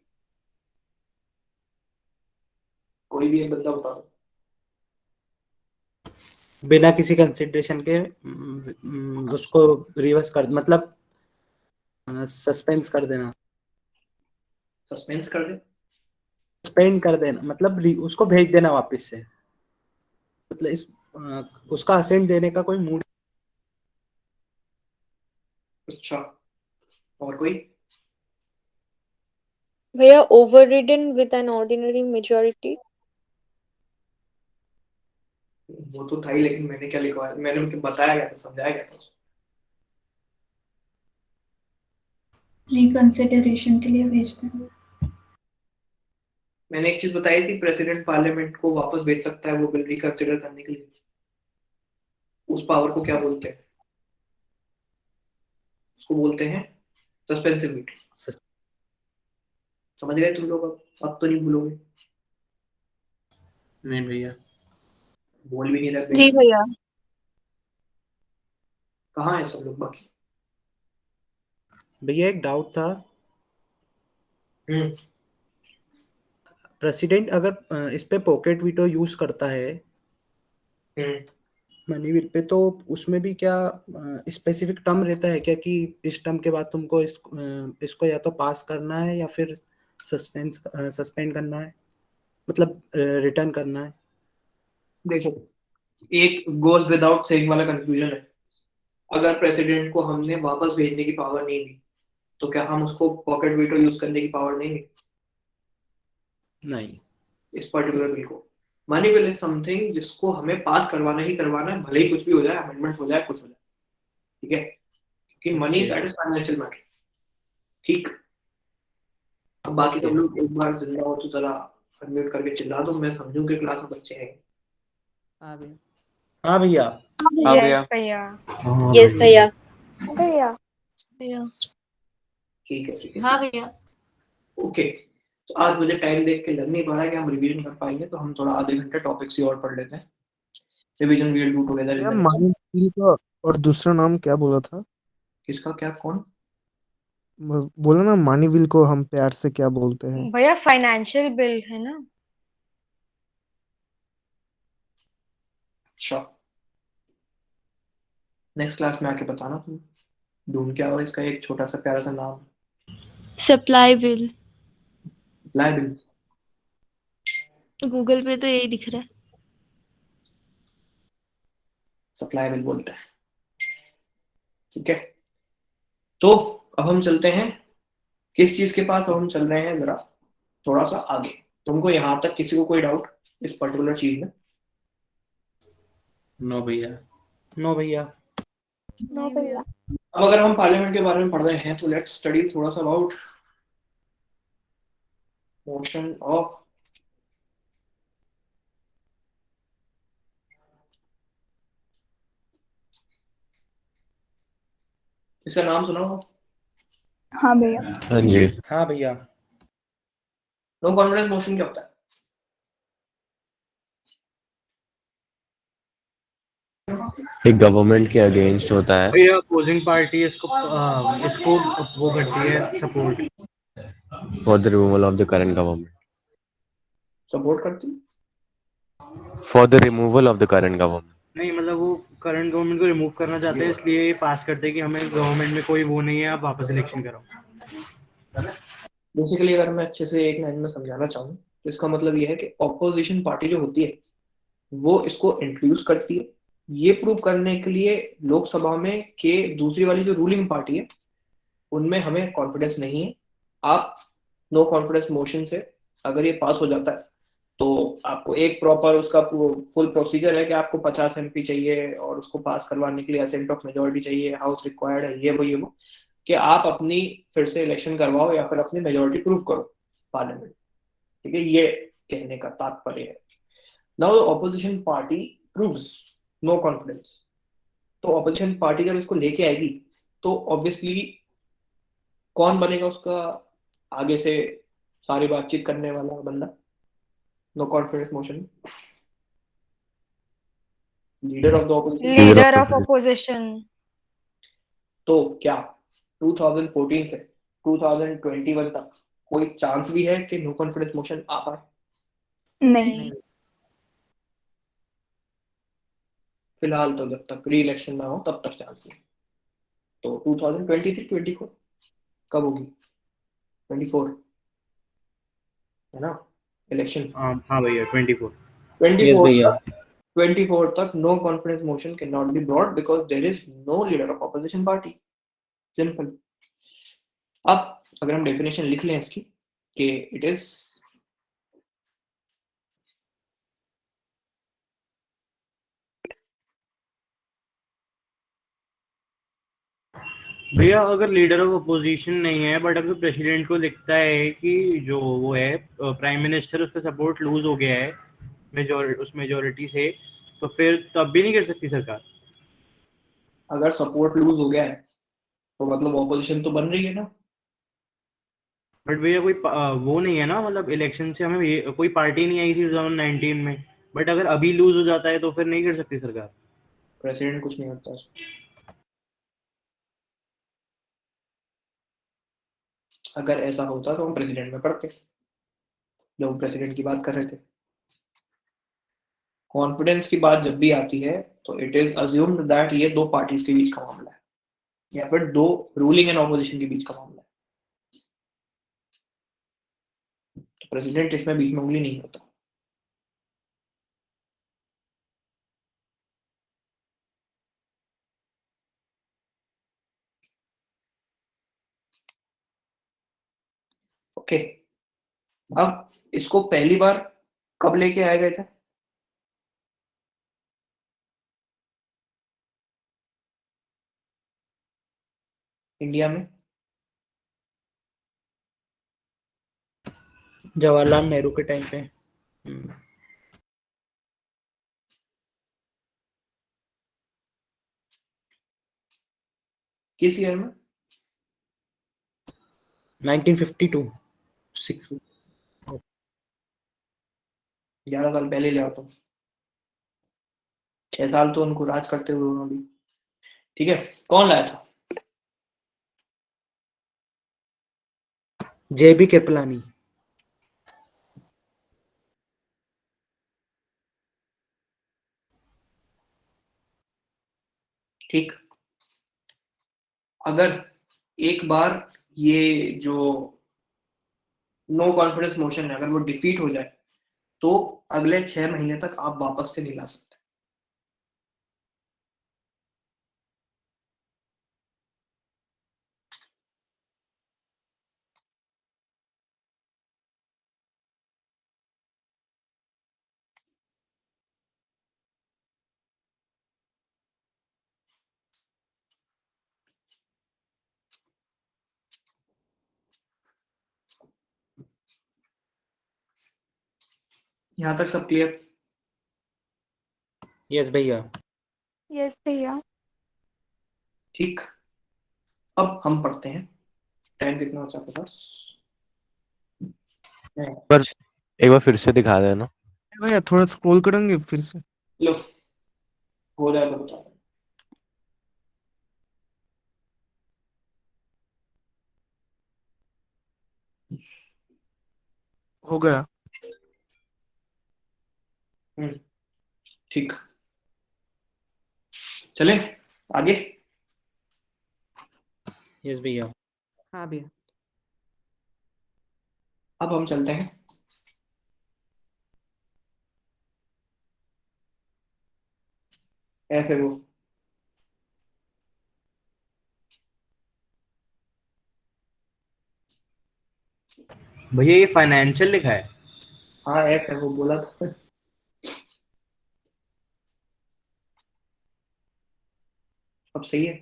कोई भी एक बंदा बता दो। बिना किसी कंसिडरेशन के उसको रिवर्स कर, मतलब सस्पेंस कर देना। सस्पेंस कर दे, सस्पेंड कर देना मतलब उसको भेज देना वापस से, मतलब उसका असेंट देने का कोई मूड। अच्छा और कोई? भैया ओवररिडन विद एन ऑर्डिनरी मेजॉरिटी। वो तो था ही, लेकिन मैंने क्या लिखवाया, मैंने उनको बताया गया था, समझाया गया था। रिकंसिडरेशन के लिए भेजते हैं। मैंने एक चीज बताई थी, प्रेसिडेंट पार्लियामेंट को वापस भेज सकता है वो बिल रिकंसिडर करने के लिए। उस पावर को क्या बोलते हैं? उसको बोलते हैं सस्पेंसिव। समझ गए तुम लोग? अब तो नहीं भूलोगे? नहीं भैया। बोल भी नहीं रहे। जी भैया। कहाँ है सब लोग बाकी? भैया एक डाउट था, प्रेसिडेंट अगर इस पे पॉकेट वीटो यूज करता है मनी बिल पे, तो उसमें भी क्या स्पेसिफिक टर्म रहता है क्या कि इस टर्म के बाद तुमको इसको या तो पास करना है या फिर सस्पेंड करना है, मतलब रिटर्न करना है? देखो, एक गोज विदाउट सेइंग वाला कंफ्यूजन है। अगर प्रेसिडेंट को हमने वापस भेजने की पावर नहीं दी, तो क्या हम उसको पॉकेट वीटो यूज करने की पावर नहीं दी? नहीं। इस पर्टिकुलर बिल को मनी बिल इज समथिंग जिसको हमें पास करवाना ही करवाना है, भले ही कुछ भी हो जाए, अमेंडमेंट हो जाए, कुछ हो जाए, ठीक है? क्योंकि money that is financial matter. ठीक, अब बाकी सब लोग एक बार जिंदा हो तो जरा अनम्यूट करके चिल्ला दो, मैं समझूं कि क्लास में बच्चे हैं। हाँ भैया। यस भैया। यस भैया। भैया। भैया। ठीक है, ठीक है। हाँ भैया। ओके, तो आज मुझे टाइम देख के लग नहीं पा रहा कि हम रिवीजन कर पाएंगे, तो हम थोड़ा आधे घंटे टॉपिक से और पढ़ लेते हैं। Revision we will do together in the money bill का और दूसरा नाम क्या बोला था? किसका क्या? कौन बोला ना, मानी बिल को हम प्यार से क्या बोलते हैं? भैया फाइनेंशियल बिल है ना। अच्छा, नेक्स्ट क्लास में आके बताना तुम ढूंढ के आओ इसका एक छोटा सा प्यारा सा नाम। Supply bill. Supply bill Google पे तो यही दिख रहा है। सप्लाई बिल बोलते हैं, ठीक है? तो अब हम चलते हैं किस चीज के पास? अब हम चल रहे हैं जरा थोड़ा सा आगे। तुमको यहाँ तक किसी को कोई डाउट इस पर्टिकुलर चीज में? नो भैया। नो भैया। नो भैया। अब अगर हम पार्लियामेंट के बारे में पढ़ रहे हैं तो लेट्स स्टडी थोड़ा सा अबाउट मोशन ऑफ इसका नाम सुना हो? हाँ भैया। हाँ जी। हाँ भैया। नो कॉन्फिडेंस मोशन क्या होता है? एक गवर्नमेंट के अगेंस्ट होता है। भैया अपोजिंग पार्टी इसको वो करती है support. For the removal of the current government. Support करती है? For the removal of the current government. नहीं मतलब वो करंट गवर्नमेंट को रिमूव करना चाहते हैं, इसलिए पास करते हैं कि हमें गवर्नमेंट में कोई वो नहीं है, आप वापस इलेक्शन करो। बेसिकली अगर मैं अच्छे से एक लाइन में समझाना चाहूँ तो इसका मतलब ये है कि ऑपोजिशन पार्टी जो होती है वो इसको इंट्रोड्यूस करती है ये प्रूव करने के लिए लोकसभा में कि दूसरी वाली जो रूलिंग पार्टी है उनमें हमें कॉन्फिडेंस नहीं है। आप नो कॉन्फिडेंस मोशन से अगर ये पास हो जाता है तो आपको एक प्रॉपर उसका फुल प्रोसीजर है कि आपको 50 MP चाहिए और उसको पास करवाने के लिए असेंट ऑफ मेजोरिटी चाहिए, हाउस रिक्वायर्ड है, ये वो कि आप अपनी फिर से इलेक्शन करवाओ या फिर अपनी मेजोरिटी प्रूव करो पार्लियामेंट, ठीक है? ये कहने का तात्पर्य है। Now opposition party proves no confidence, तो ऑपोजिशन पार्टी जब इसको लेके आएगी तो ऑब्वियसली कौन बनेगा उसका आगे से सारी बातचीत करने वाला बंदा no confidence motion? Leader of the opposition. Leader of opposition. तो क्या 2014 से 2021 तक कोई चांस भी है कि नो कॉन्फिडेंस मोशन आ पाए? नहीं। फिलहाल तो जब तक री इलेक्शन ना हो तब तक चांस नहीं। तो 2023-24 कब होगी? 24 है ना इलेक्शन। हाँ भैया 24। 24 तक no confidence motion can not be brought because there is no leader of opposition party. Simple. अब अगर हम डेफिनेशन लिख लें इसकी कि इट इज भैया अगर लीडर ऑफ अपोजिशन नहीं है बट अगर प्रेसिडेंट को दिखता है कि जो वो है प्राइम मिनिस्टर उसका सपोर्ट लूज हो गया है उस मेजोरिटी से, तो फिर तब भी नहीं कर सकती सरकार। अगर सपोर्ट लूज हो गया है तो मतलब ऑपोजिशन तो बन रही है ना। बट भैया कोई वो नहीं है ना, मतलब इलेक्शन से हमें कोई पार्टी नहीं आई थी 2019 में, बट अगर अभी लूज हो जाता है तो फिर नहीं कर सकती सरकार। प्रेसिडेंट कुछ नहीं होता। अगर ऐसा होता तो हम प्रेसिडेंट में पढ़ते जब हम प्रेसिडेंट की बात कर रहे थे। कॉन्फिडेंस की बात जब भी आती है तो इट इज अज्यूम्ड दैट ये दो पार्टीज के बीच का मामला है या फिर दो रूलिंग एंड ऑपोजिशन के बीच का मामला है। तो प्रेसिडेंट इसमें बीच में उंगली नहीं होता। ओके, अब इसको पहली बार कब लेके आए गए थे? इंडिया में जवाहरलाल नेहरू के टाइम पे। किस ईयर में? 1952 6 11 साल पहले ले आता हूँ। 6 साल तो उनको राज करते हुए उन्होंने भी। ठीक है, कौन लाया था? JB कृपलानी। ठीक, अगर एक बार ये जो नो कॉन्फिडेंस मोशन है अगर वो डिफीट हो जाए तो अगले 6 महीने तक आप वापस से नहीं ला सकते। यहाँ तक सब क्लियर? यस भैया। यस भैया। ठीक, अब हम पढ़ते हैं। टाइम कितना बचा आपके पास? पर एक बार फिर से दिखा देना। भैया थोड़ा स्क्रॉल करेंगे फिर से। लो, हो जाए तो बता। हो गया। ठीक, चले आगे। यस भैया। हाँ भैया। अब हम चलते हैं FAO। भैया ये फाइनेंशियल लिखा है। हाँ FAO बोला था। अब सही है।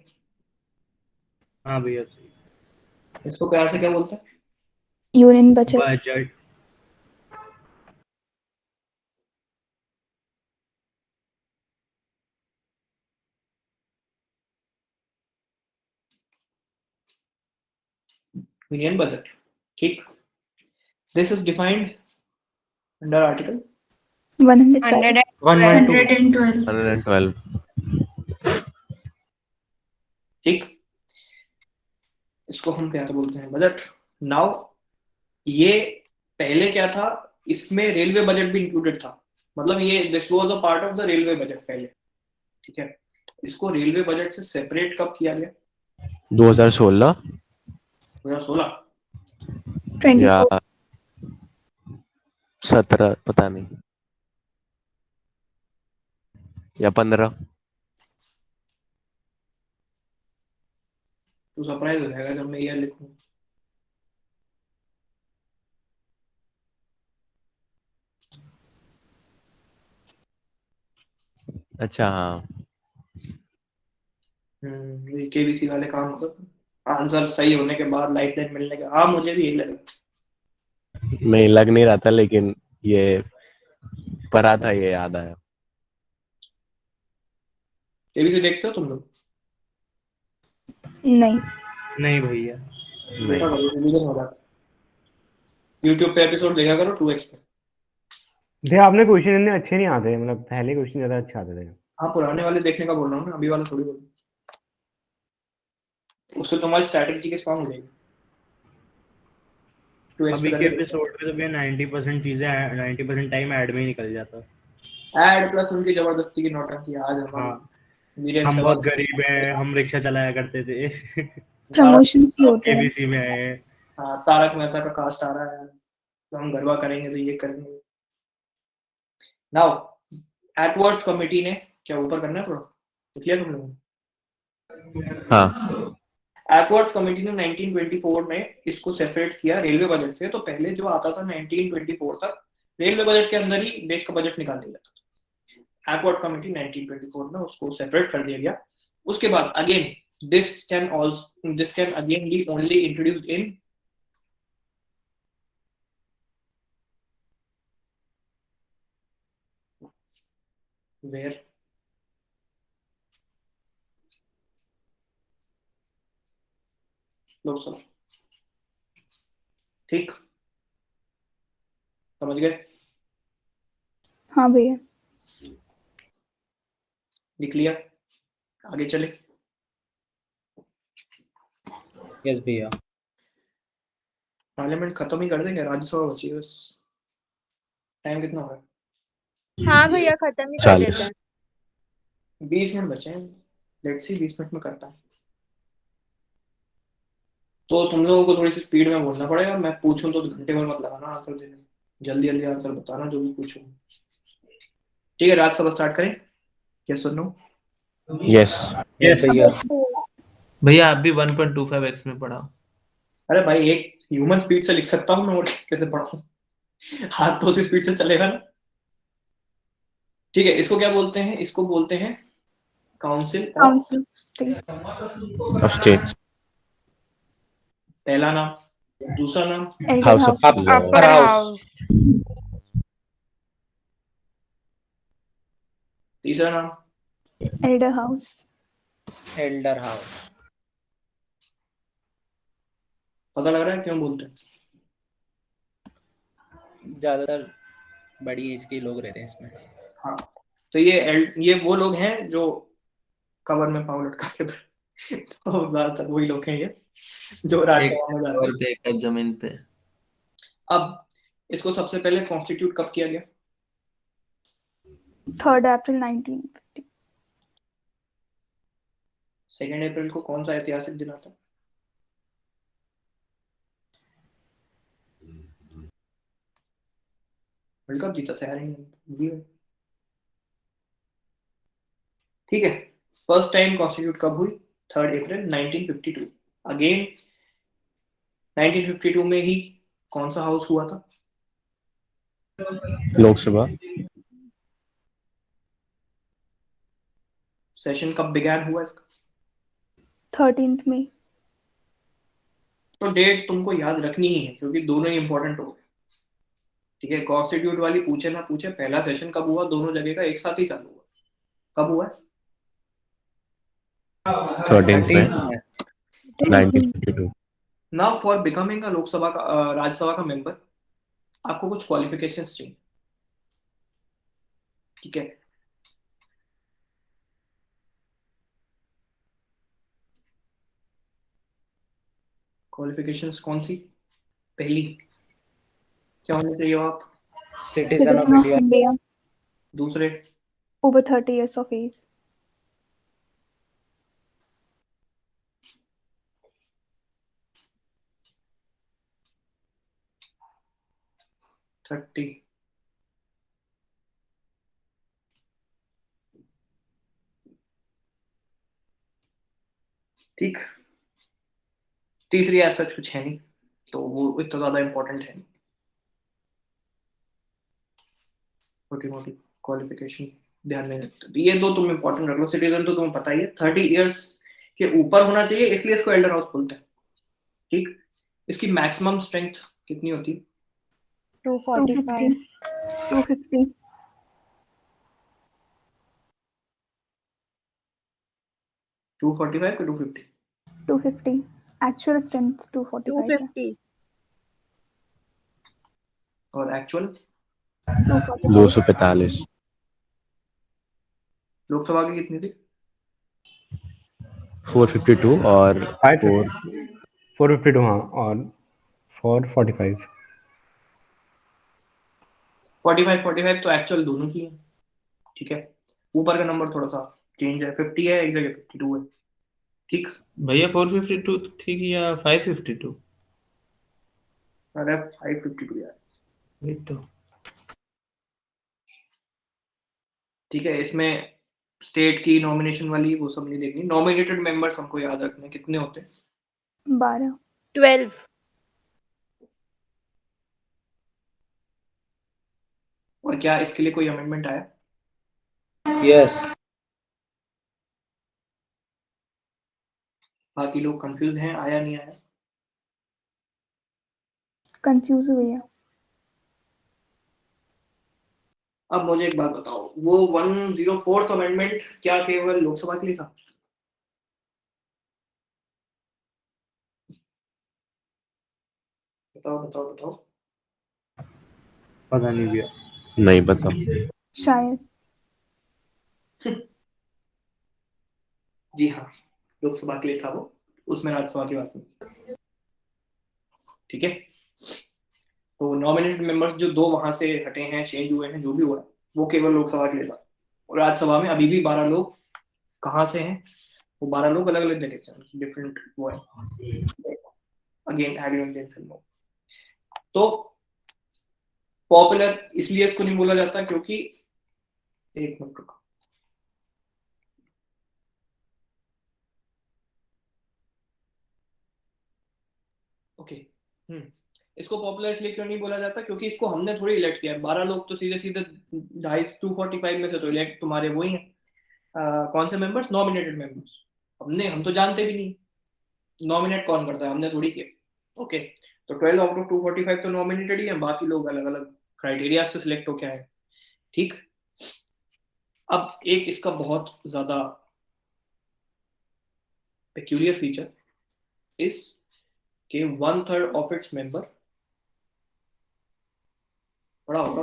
हाँ भैया इसको प्यार से क्या बोलते हैं? Union budget. Budget. Union budget. ठीक, this is defined under article 112। 112। ठीक, इसको हम प्यार से बोलते हैं बजट। नाउ ये पहले क्या था, इसमें रेलवे बजट भी इंक्लूडेड था, मतलब ये this was a part of the railway budget पहले। ठीक है, इसको रेलवे बजट से सेपरेट कब किया गया? 2016 2016 या 17 पता नहीं, या 15। तू सरप्राइज हो जाएगा जब मैं ईयर लिखूं। अच्छा हाँ, ये केबीसी वाले काम को आंसर सही होने के बाद लाइफ लाइन मिलने के, हाँ मुझे भी यही लगा। नहीं लग नहीं रहा था, लेकिन ये पढ़ा था, ये याद आया। केबीसी देखते हो तुम लोग? नहीं। नहीं भैया। देखा करो, रिवीजन हो जाता है। YouTube पे एपिसोड देखा करो 2x पे। भैया आपने क्वेश्चन इतने अच्छे नहीं आते, मतलब पहले क्वेश्चन ज्यादा अच्छे आते थे। हाँ पुराने वाले देखने का बोल रहा हूँ ना, अभी वाला थोड़ी बोल रहा हूँ। उससे तुम्हारी स्ट्रैटेजी के स्ट्रांग हो जाएगी। 2x अभी पे के करके एपिसोड में तो भैया 90% चीजें 90% टाइम ऐड में ही निकल जाता। ऐड प्लस उनकी जबरदस्ती की नौटंकी। आज हमारे हाँ, वीरेंद्र हम सहवाग बहुत गरीब हैं, हम रिक्शा चलाया करते थे। प्रमोशंस ही होते हैं। केबीसी में आए। हाँ, तारक मेहता का कास्ट आ रहा है, तो हम गरबा करेंगे तो ये करेंगे। नाउ एटवर्थ कमेटी ने क्या ऊपर करना है थोड़ा लिख लिया तुम लोगों? हाँ एटवर्थ कमेटी ने 1924 में इसको सेपरेट किया रेलवे बजट से। तो पहले जो आता था 1924 तक रेलवे बजट के अंदर ही देश का बजट निकाल दिया जाता था। एटवर्थ कमेटी 1924 में उसको सेपरेट कर दिया गया। उसके बाद again this can again be only introduced in where Lok Sabha. ठीक, समझ गए? हाँ भैया। लिख लिया, आगे चले। यस भैया। पार्लियामेंट खत्म ही कर देंगे, राज्यसभा बची है बस। टाइम कितना हो रहा है? हाँ भैया खत्म ही कर 40। देते हैं। 20 मिनट बचे हैं। लेट्स सी 20 मिनट में करता है। तो तुम लोगों को थोड़ी सी स्पीड में बोलना पड़ेगा। मैं पूछूं तो घंटे भर मत लगाना आंसर देने में। जल्दी जल्दी आंसर बताना जो भी पूछूं। ठीक है, राज्यसभा स्टार्ट करें? यस और नो? यस। यस भैया। भैया आप भी 1.25x में पढ़ा। अरे भाई, एक ह्यूमन स्पीड से लिख सकता हूँ मैं, और कैसे पढ़ाऊं? हाथ तो उसी स्पीड से चलेगा ना। ठीक है, इसको क्या बोलते हैं? इसको बोलते हैं council of council of states. Of states. पहला नाम। दूसरा नाम Elder house house. Of upper house. तीसरा नाम एल्डर हाउस। Elder house. पता लग रहा है क्यों बोलते हैं? ज्यादातर बड़ी एज के लोग रहते हैं इसमें। हाँ, तो ये वो लोग हैं जो कवर में पाँव लटका के तो ज्यादातर वही लोग हैं ये जो एक राज्यसभा में जाते और हैं। पे एक जमीन पे। अब इसको सबसे पहले कॉन्स्टिट्यूट कब किया गया? 3 अप्रैल 1950। 2 अप्रैल को कौन सा ऐतिहासिक दिन आता है? वर्ल्ड कप जीता था यार इंग्लैंड। ठीक है, फर्स्ट टाइम कॉन्स्टिट्यूट कब हुई? 3 अप्रैल 1952। अगेन 1952 में ही कौन सा हाउस हुआ था? लोकसभा। सेशन कब बिगैन हुआ इसका? 13 मई। तो डेट तुमको याद रखनी ही है क्योंकि दोनों ही इंपॉर्टेंट हो गए। ठीक है, कॉन्स्टिट्यूट वाली पूछे ना पूछे, पहला सेशन कब हुआ दोनों जगह का एक साथ ही चालू हुआ। कब हुआ है? 13 में 1952। Now for becoming a Lok Sabha का राज्यसभा का मेंबर आपको कुछ क्वालिफिकेशंस चाहिए। ठीक है, क्वालिफिकेशंस कौन सी? पहली क्या होने चाहिए हो आप? Citizen of Citizen of India. India. दूसरे Over 30 years of age. Thirty ठीक, तीसरी ऐसा सच कुछ है नहीं, तो वो इतना ज्यादा इंपॉर्टेंट है नहीं। छोटी मोटी क्वालिफिकेशन ध्यान में रखते, तो ये दो तुम इंपॉर्टेंट रख लो। सिटीजन तो तुम्हें पता ही है, 30 इयर्स के ऊपर होना चाहिए, इसलिए इसको एल्डर हाउस बोलते हैं। ठीक, इसकी मैक्सिमम स्ट्रेंथ कितनी होती है? 245 250 245 के 250? 250 एक्चुअल स्ट्रेंथ 245 है 250 और एक्चुअल 245 245 लोकसभा की कितनी थी? 452 और 452 हाँ, और 445 45 तो एक्चुअल दोनों की है। ठीक है, ऊपर का नंबर थोड़ा सा चेंज है, 50 है एक जगह 52 है। ठीक, भैया 452 थी कि या 552? अरे 552 यार। वही तो। ठीक है, इसमें स्टेट की नॉमिनेशन वाली वो सब नहीं देखनी। नॉमिनेटेड मेंबर्स हमको याद रखने कितने होते हैं? 12 12 और क्या इसके लिए कोई अमेंडमेंट आया? यस। बाकी लोग कंफ्यूज हैं, आया नहीं आया? कंफ्यूज हुई है। अब मुझे एक बात बताओ, वो 104th अमेंडमेंट क्या केवल लोकसभा के लिए था? बताओ बताओ बताओ। पता नहीं भैया, नहीं पता। शायद जी हाँ, लोकसभा के लिए था वो, उसमें राज्यसभा की बात नहीं। ठीक है, तो नॉमिनेटेड मेंबर्स जो दो वहां से हटे हैं, चेंज हुए हैं, जो भी हुआ है, वो केवल लोकसभा के लिए था। और राज्यसभा में अभी भी 12 लोग कहाँ से हैं? वो 12 लोग अलग अलग जगह से हैं, डिफरेंट वो है। Again agreement. तो पॉपुलर इसलिए इसको नहीं बोला जाता क्योंकि, एक मिनट रुको, ओके। इसको पॉपुलर इसलिए क्यों नहीं बोला जाता क्योंकि इसको हमने थोड़ी इलेक्ट किया है। 12 लोग तो सीधे सीधे 245 में से तो इलेक्ट तुम्हारे वो ही हैं। कौन से मेंबर्स? Nominated members. हम तो जानते भी नहीं नॉमिनेट कौन करता है, हमने थोड़ी किया। ओके, तो 12 आउट ऑफ 245 तो नॉमिनेटेड ही है, बाकी लोग अलग अलग क्राइटेरिया से सिलेक्ट होके आए। ठीक, अब एक इसका बहुत ज्यादा peculiar feature is कि 1/3 of its member पढ़ा होगा,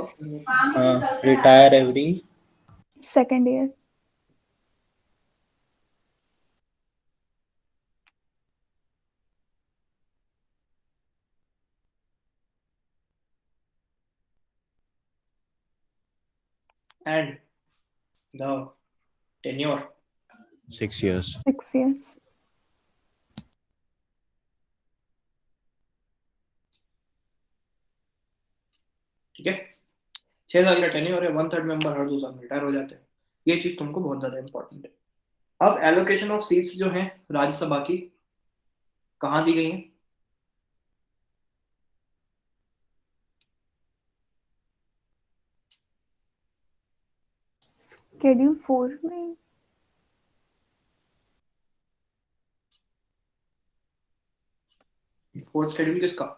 retire every second year and the tenure 6 years. 6 years ठीक है, 6 साल का टेन्योर है, 1/3 मेंबर हर 2 साल में रिटायर हो जाते हैं। ये चीज तुमको बहुत ज्यादा इंपॉर्टेंट है। अब एलोकेशन ऑफ सीट्स जो है राज्यसभा की कहाँ दी गई है? शेड्यूल 4 में। फोर्थ शेड्यूल किसका?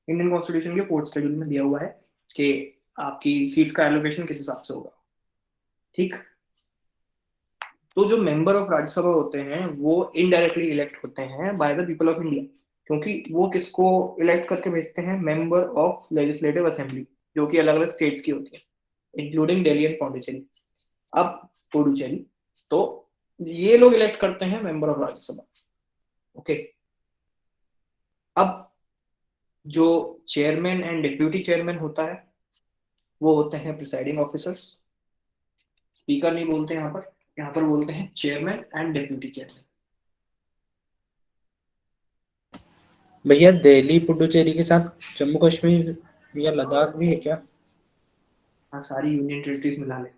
इंडियन कॉन्स्टिट्यूशन के फोर्थ शेड्यूल में दिया हुआ है कि आपकी सीट्स का एलोकेशन किस हिसाब से होगा। ठीक, तो जो मेंबर ऑफ राज्यसभा होते हैं वो इनडायरेक्टली इलेक्ट होते हैं by the people of India, क्योंकि वो किसको इलेक्ट करके भेजते हैं? मेंबर ऑफ लेजिस्लेटिव असेंबली, जो कि अलग अलग स्टेट्स की होती है, इंक्लूडिंग दिल्ली एंड पौंडीचेरी। अब पुडुचेरी, तो ये लोग इलेक्ट करते हैं मेंबर ऑफ राज्यसभा। ओके, अब जो चेयरमैन एंड डिप्यूटी चेयरमैन होता है वो होते हैं प्रिसाइडिंग ऑफिसर्स। स्पीकर नहीं बोलते यहाँ पर बोलते हैं चेयरमैन एंड डिप्यूटी चेयरमैन। भैया दिल्ली पुडुचेरी के साथ जम्मू कश्मीर भैया लद्दाख भी है क्या? हाँ, सारी यूनियन टेरिटरीज मिला ले।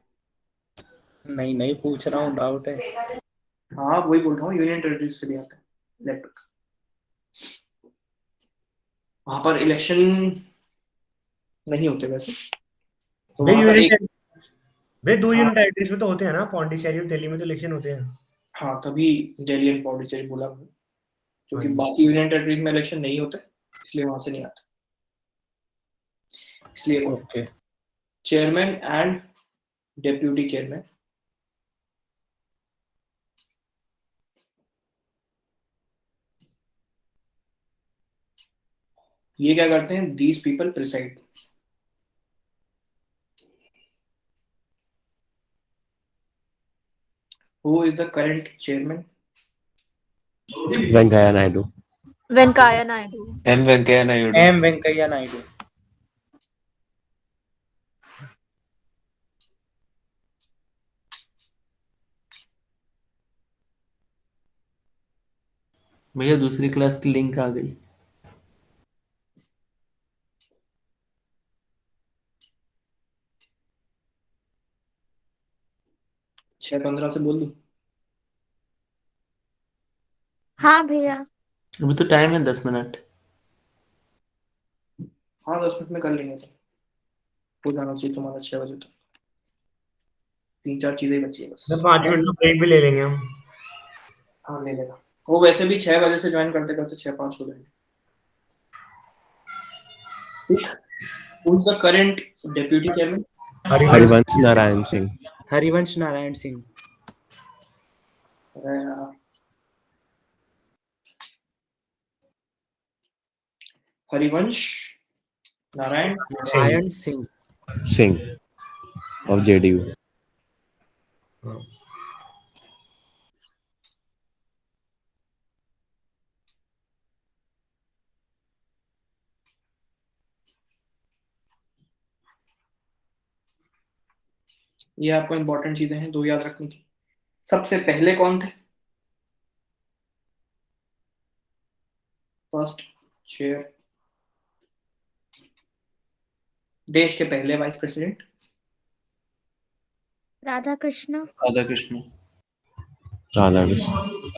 नहीं नहीं, पूछ रहा हूँ, डाउट है। हाँ, वही बोल रहा हूँ, यूनियन टेरिटरीज से भी आता है इलेक्ट्रिक। वहां पर इलेक्शन नहीं होते वैसे, तो भाई वहां का एक, भाई 2 हाँ यूनियन टेरिटरीज में तो होते हैं ना, पौंडीचेरी और दिल्ली में तो इलेक्शन होते हैं। हाँ, तभी दिल्ली एंड पौंडीचेरी बोला मैंने, हाँ क्योंकि जी। बाकी यूनियन टेरिटरीज में इलेक्शन नहीं होते, इसलिए वहां से नहीं आता। इसलिए okay. Chairman and deputy chairman, ये क्या करते हैं? These people preside. Who is the current chairman? Venkaiah Naidu. Venkaya Naidu. M Venkaiah Naidu. M Venkaiah Naidu. भैया दूसरी क्लास की लिंक आ गई। 6:15 से बोल दूं? हाँ भैया। अभी तो टाइम है 10 मिनट। हाँ, 10 मिनट में कर लेंगे, तो हो जाना चाहिए तुम्हारा 6 बजे तक। 3-4 चीजें बची है बस। 5 मिनट का ब्रेक भी ले लेंगे हम। हाँ, ले लेना। वो वैसे भी 6 बजे से ज्वाइन करते करते 6:05 हो जाएंगे। Who is the current deputy chairman? Harivansh Narayan Singh. Harivansh Narayan Singh. अरे यार, हरिवंश नारायण नारायण सिंह। Singh of JDU. ये आपको इंपॉर्टेंट चीजें हैं, 2 याद रखनी थी। सबसे पहले कौन थे? फर्स्ट चेयर, देश के पहले वाइस प्रेसिडेंट? राधा कृष्ण। राधा कृष्ण। राधाकृष्ण।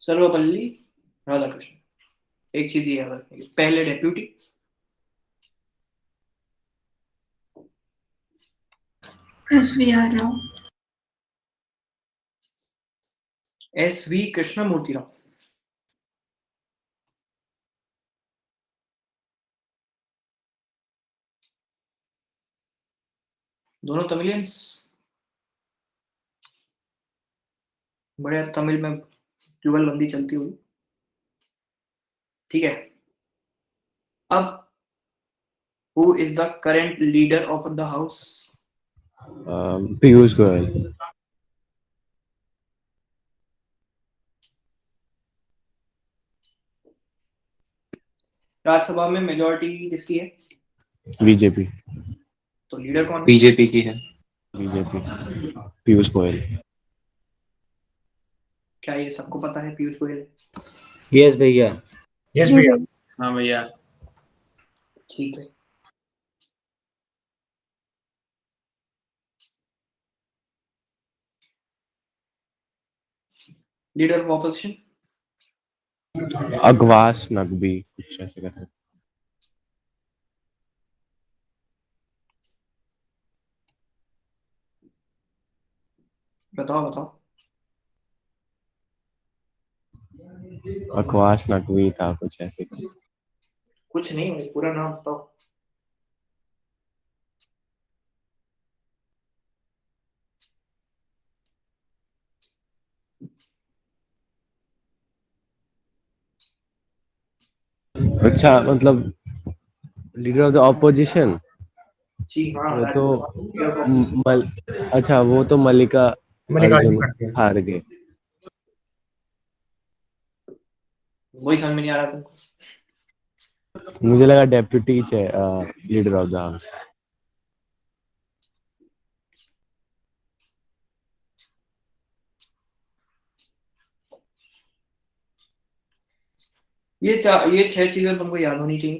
सर्वपल्ली राधाकृष्ण। एक चीज ये याद रखनी है, पहले deputy? SVR Rao. SV Krishnamurthy Rao. दोनों तमिलियंस, बड़े तमिल में जुगलबंदी चलती हुई। ठीक है, अब who is the current leader of the house? Piyush Goyal. Rajya Sabha में मेजोरिटी किसकी है? बीजेपी। तो लीडर कौन है? बीजेपी की है। बीजेपी। पीयूष गोयल। क्या ये सबको पता है पीयूष गोयल? यस भैया। यस जी भैया। भैया। हाँ भैया। ठीक है। Leader of opposition? अगवास नकवी कुछ ऐसे करके। बताओ बताओ। अकवास नकवी था कुछ ऐसे। कुछ नहीं, मुझे पूरा नाम बताओ। अच्छा, मतलब लीडर ऑफ द ऑपोजिशन जी हाँ, वो तो राज्यसभा लीडर ऑफ ऑपोजिशन। अच्छा, वो तो मल्लिका मल्लिकार्जुन अर्जुन खड़गे। खारगे। वही समझ में नहीं आ रहा तुमको? मुझे लगा deputy leader of the house. ये 6 चीजें तुमको याद होनी चाहिए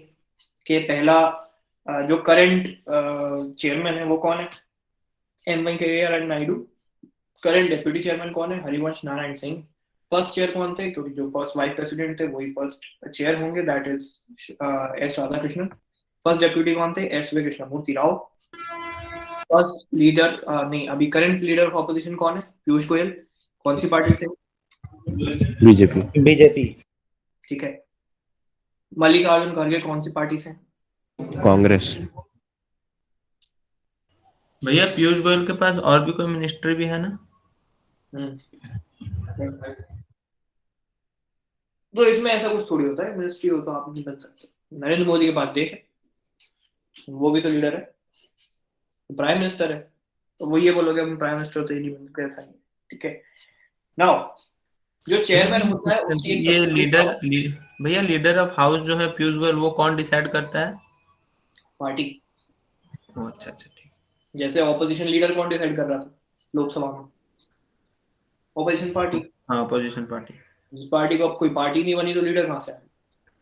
कि पहला जो करंट चेयरमैन है वो कौन है, M Venkaiah Naidu. Current deputy chairman कौन है, हरिवंश नारायण सिंह। फर्स्ट चेयर कौन थे, क्योंकि जो फर्स्ट वाइस प्रेसिडेंट थे वही फर्स्ट चेयर होंगे, that is S Radhakrishnan. First deputy कौन थे, S V Krishnamurthy Rao. First leader नहीं, अभी करंट लीडर ऑफ ऑपोजिशन कौन है, पीयूष गोयल। कौन सी पार्टी से, बीजेपी। बीजेपी। ठीक है। मल्लिकार्जुन खड़गे कौन सी पार्टी से, कांग्रेस। भैया पीयूष गोयल के पास और भी कोई मिनिस्ट्री भी है ना? तो इसमें ऐसा कुछ थोड़ी होता है, मिनिस्ट्री हो तो आप नहीं बन सकते। नरेंद्र मोदी के पास देश है, वो भी तो लीडर है, प्राइम मिनिस्टर है, तो वो ये बोलोगे हम प्राइम मिनिस्टर तो ये नहीं बन सकते, ऐसा नहीं, ठीक है। नाउ जो चेयरमैन होता है उसकी एक ये सबसे बड़ी लीडर power, भैया लीडर ऑफ हाउस जो है पीयूष गोयल, वो कौन डिसाइड करता है? पार्टी। अच्छा ठीक। जैसे ऑपोजिशन लीडर कौन डिसाइड कर रहा था लोकसभा में, ऑपोजिशन पार्टी। हाँ, अपोजिशन पार्टी। जिस पार्टी को अब कोई पार्टी नहीं बनी तो लीडर कहाँ से आए,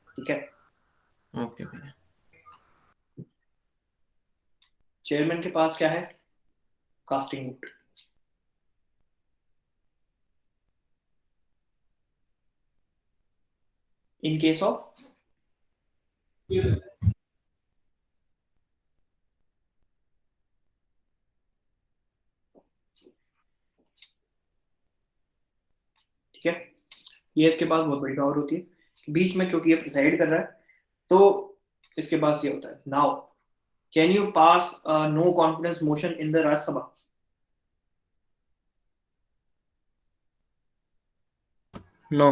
ठीक है। ओके भैया। चेयरमैन के पास क्या है, casting vote. In case of ठीक है, ये इसके पास बहुत बड़ी पावर होती है कि बीच में, क्योंकि ये प्रिसाइड कर रहा है तो इसके पास ये होता है। Now can you pass no confidence motion in the Rajya Sabha? No.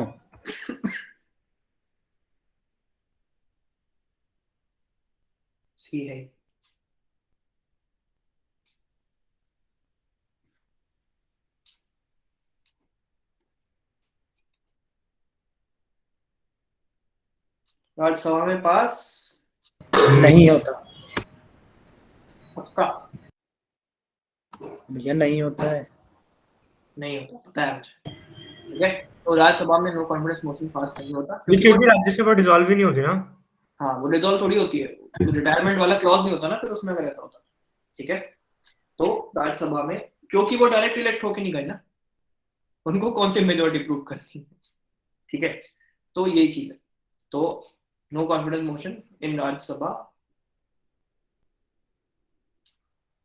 सी है। राज्यसभा में पास नहीं होता पक्का, भैया, नहीं होता है। नहीं होता, पता है मुझे, ठीक है। तो राज्यसभा में नो कॉन्फिडेंस मोशन पास नहीं होता क्योंकि वो, राज्यसभा डिसॉल्व ही नहीं होती ना। हाँ वो डिसॉल्व थोड़ी होती है, रिटायरमेंट वाला क्लॉज नहीं होता ना फिर उसमें, अगर ऐसा होता, ठीक है। तो राज्यसभा में क्योंकि वो डायरेक्ट इलेक्ट होके नहीं गए ना, उनको कौन सी मेजोरिटी प्रूव करनी है, ठीक है। तो यही चीज है। तो no confidence motion in Rajya Sabha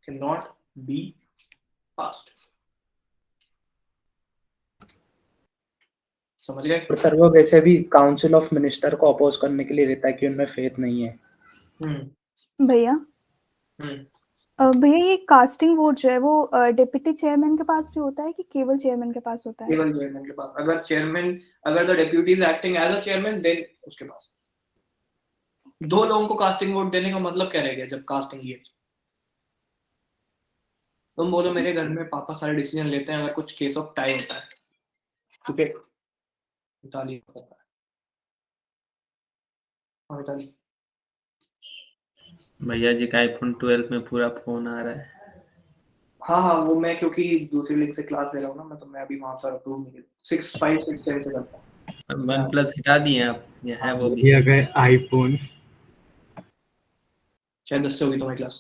can not be passed. समझ गए? पर सर वो वैसे भी काउंसिल ऑफ मिनिस्टर को अपोज करने के लिए रहता है कि उनमें फेथ नहीं है। भैया भैया ये कास्टिंग वोट जो है वो डिप्टी चेयरमैन के पास भी होता है कि केवल चेयरमैन के पास होता है? केवल चेयरमैन के पास। अगर चेयरमैन, अगर the deputy is acting as a chairman, then उसके पास। दो लोगों को कास्टिंग वोट देने का मतलब क्या रह गया जब कास्टिंग ये, तुम बोलो मेरे घर में पापा सारे डिसीजन लेते हैं अगर कुछ केस ऑफ टाई होता है, ठीक है। मिताली होता है, हाँ मिताली। भैया जी का आईफोन 12 में पूरा फोन आ रहा है। हाँ वो मैं क्योंकि दूसरी लिंक से क्लास ले रहा हूँ ना मैं, तो मैं अभी वहाँ पर अप्रूव नहीं, 6, 5, 6, 10 से करता हूँ। वन प्लस हटा दिए आप, ये है वो भी। दिया गया आईफोन शायद 10 से होगी तुम्हारी क्लास,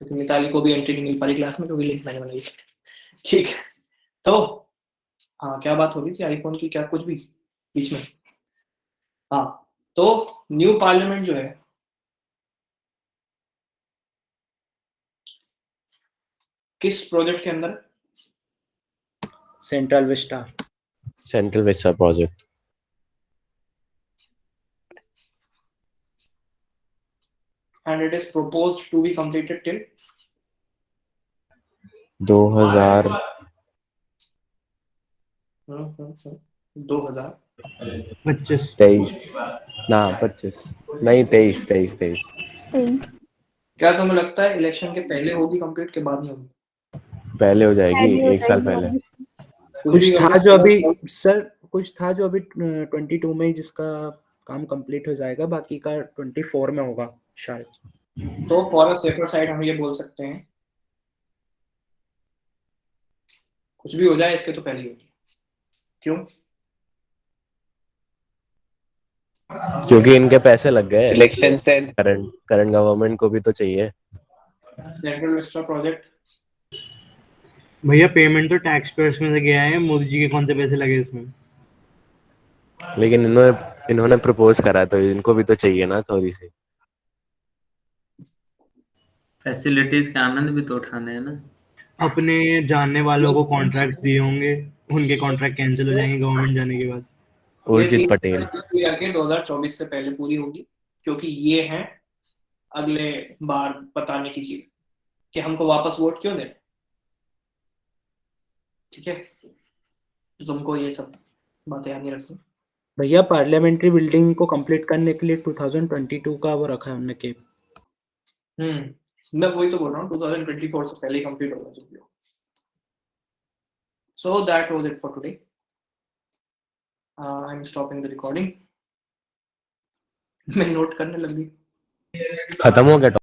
क्योंकि मिताली को भी एंट्री नहीं मिल पा रही क्लास में क्योंकि लिंक मैंने बनाई, ठीक है। तो हाँ क्या बात हो रही थी आईफोन की, क्या कुछ भी बीच में? हाँ तो न्यू पार्लियामेंट जो है किस प्रोजेक्ट के अंदर? Central Vista. Central Vista project. and it is proposed to be completed till 2000 25 23 ना 25 नहीं 23 क्या तुम्हें लगता है इलेक्शन के पहले होगी कंप्लीट के बाद में होगी? पहले हो जाएगी, एक साल पहले। कुछ था जो अभी सर, कुछ था जो अभी 22 में ही जिसका काम कंप्लीट हो जाएगा, बाकी का 24 में होगा शायद। तो फॉर अ सेफर साइड हम ये बोल सकते हैं कुछ भी हो जाए इसके तो पहले ही होगी। क्यों? क्योंकि इनके पैसे लग गए इलेक्शन से करंट गवर्नमेंट को भी तो चाहिए। सेंट्रल विस्टा प्रोजेक्ट भैया पेमेंट तो टैक्स पेयर्स में से गया है, मोदी जी के कौन से पैसे लगे इसमें? लेकिन इन्होंने प्रपोज करा तो इनको भी तो चाहिए ना थोड़ी सी। फैसिलिटीज का आनंद भी तो उठाने हैं ना। अपने जानने वालों को कॉन्ट्रैक्ट दिए होंगे, उनके कॉन्ट्रैक्ट कैंसिल हो जाएंगे गवर्नमेंट जाने के बाद। उर्जित पटेल 2024 से पहले पूरी होगी, क्योंकि ये है अगले बार बताने की चीज कि हमको वापस वोट क्यों दें। ठीक है, तो तुमको ये सब बातें याद नहीं रखनी। भैया पार्लियामेंट्री बिल्डिंग को कंप्लीट करने के लिए 2022 का वो रखा है हमने के। मैं वही तो बोल रहा हूँ, 2024 से पहले कंप्लीट होगा जो भी हो। So that was it for today. I am stopping the recording. मैं नोट करने लगी। खत्म हो गया।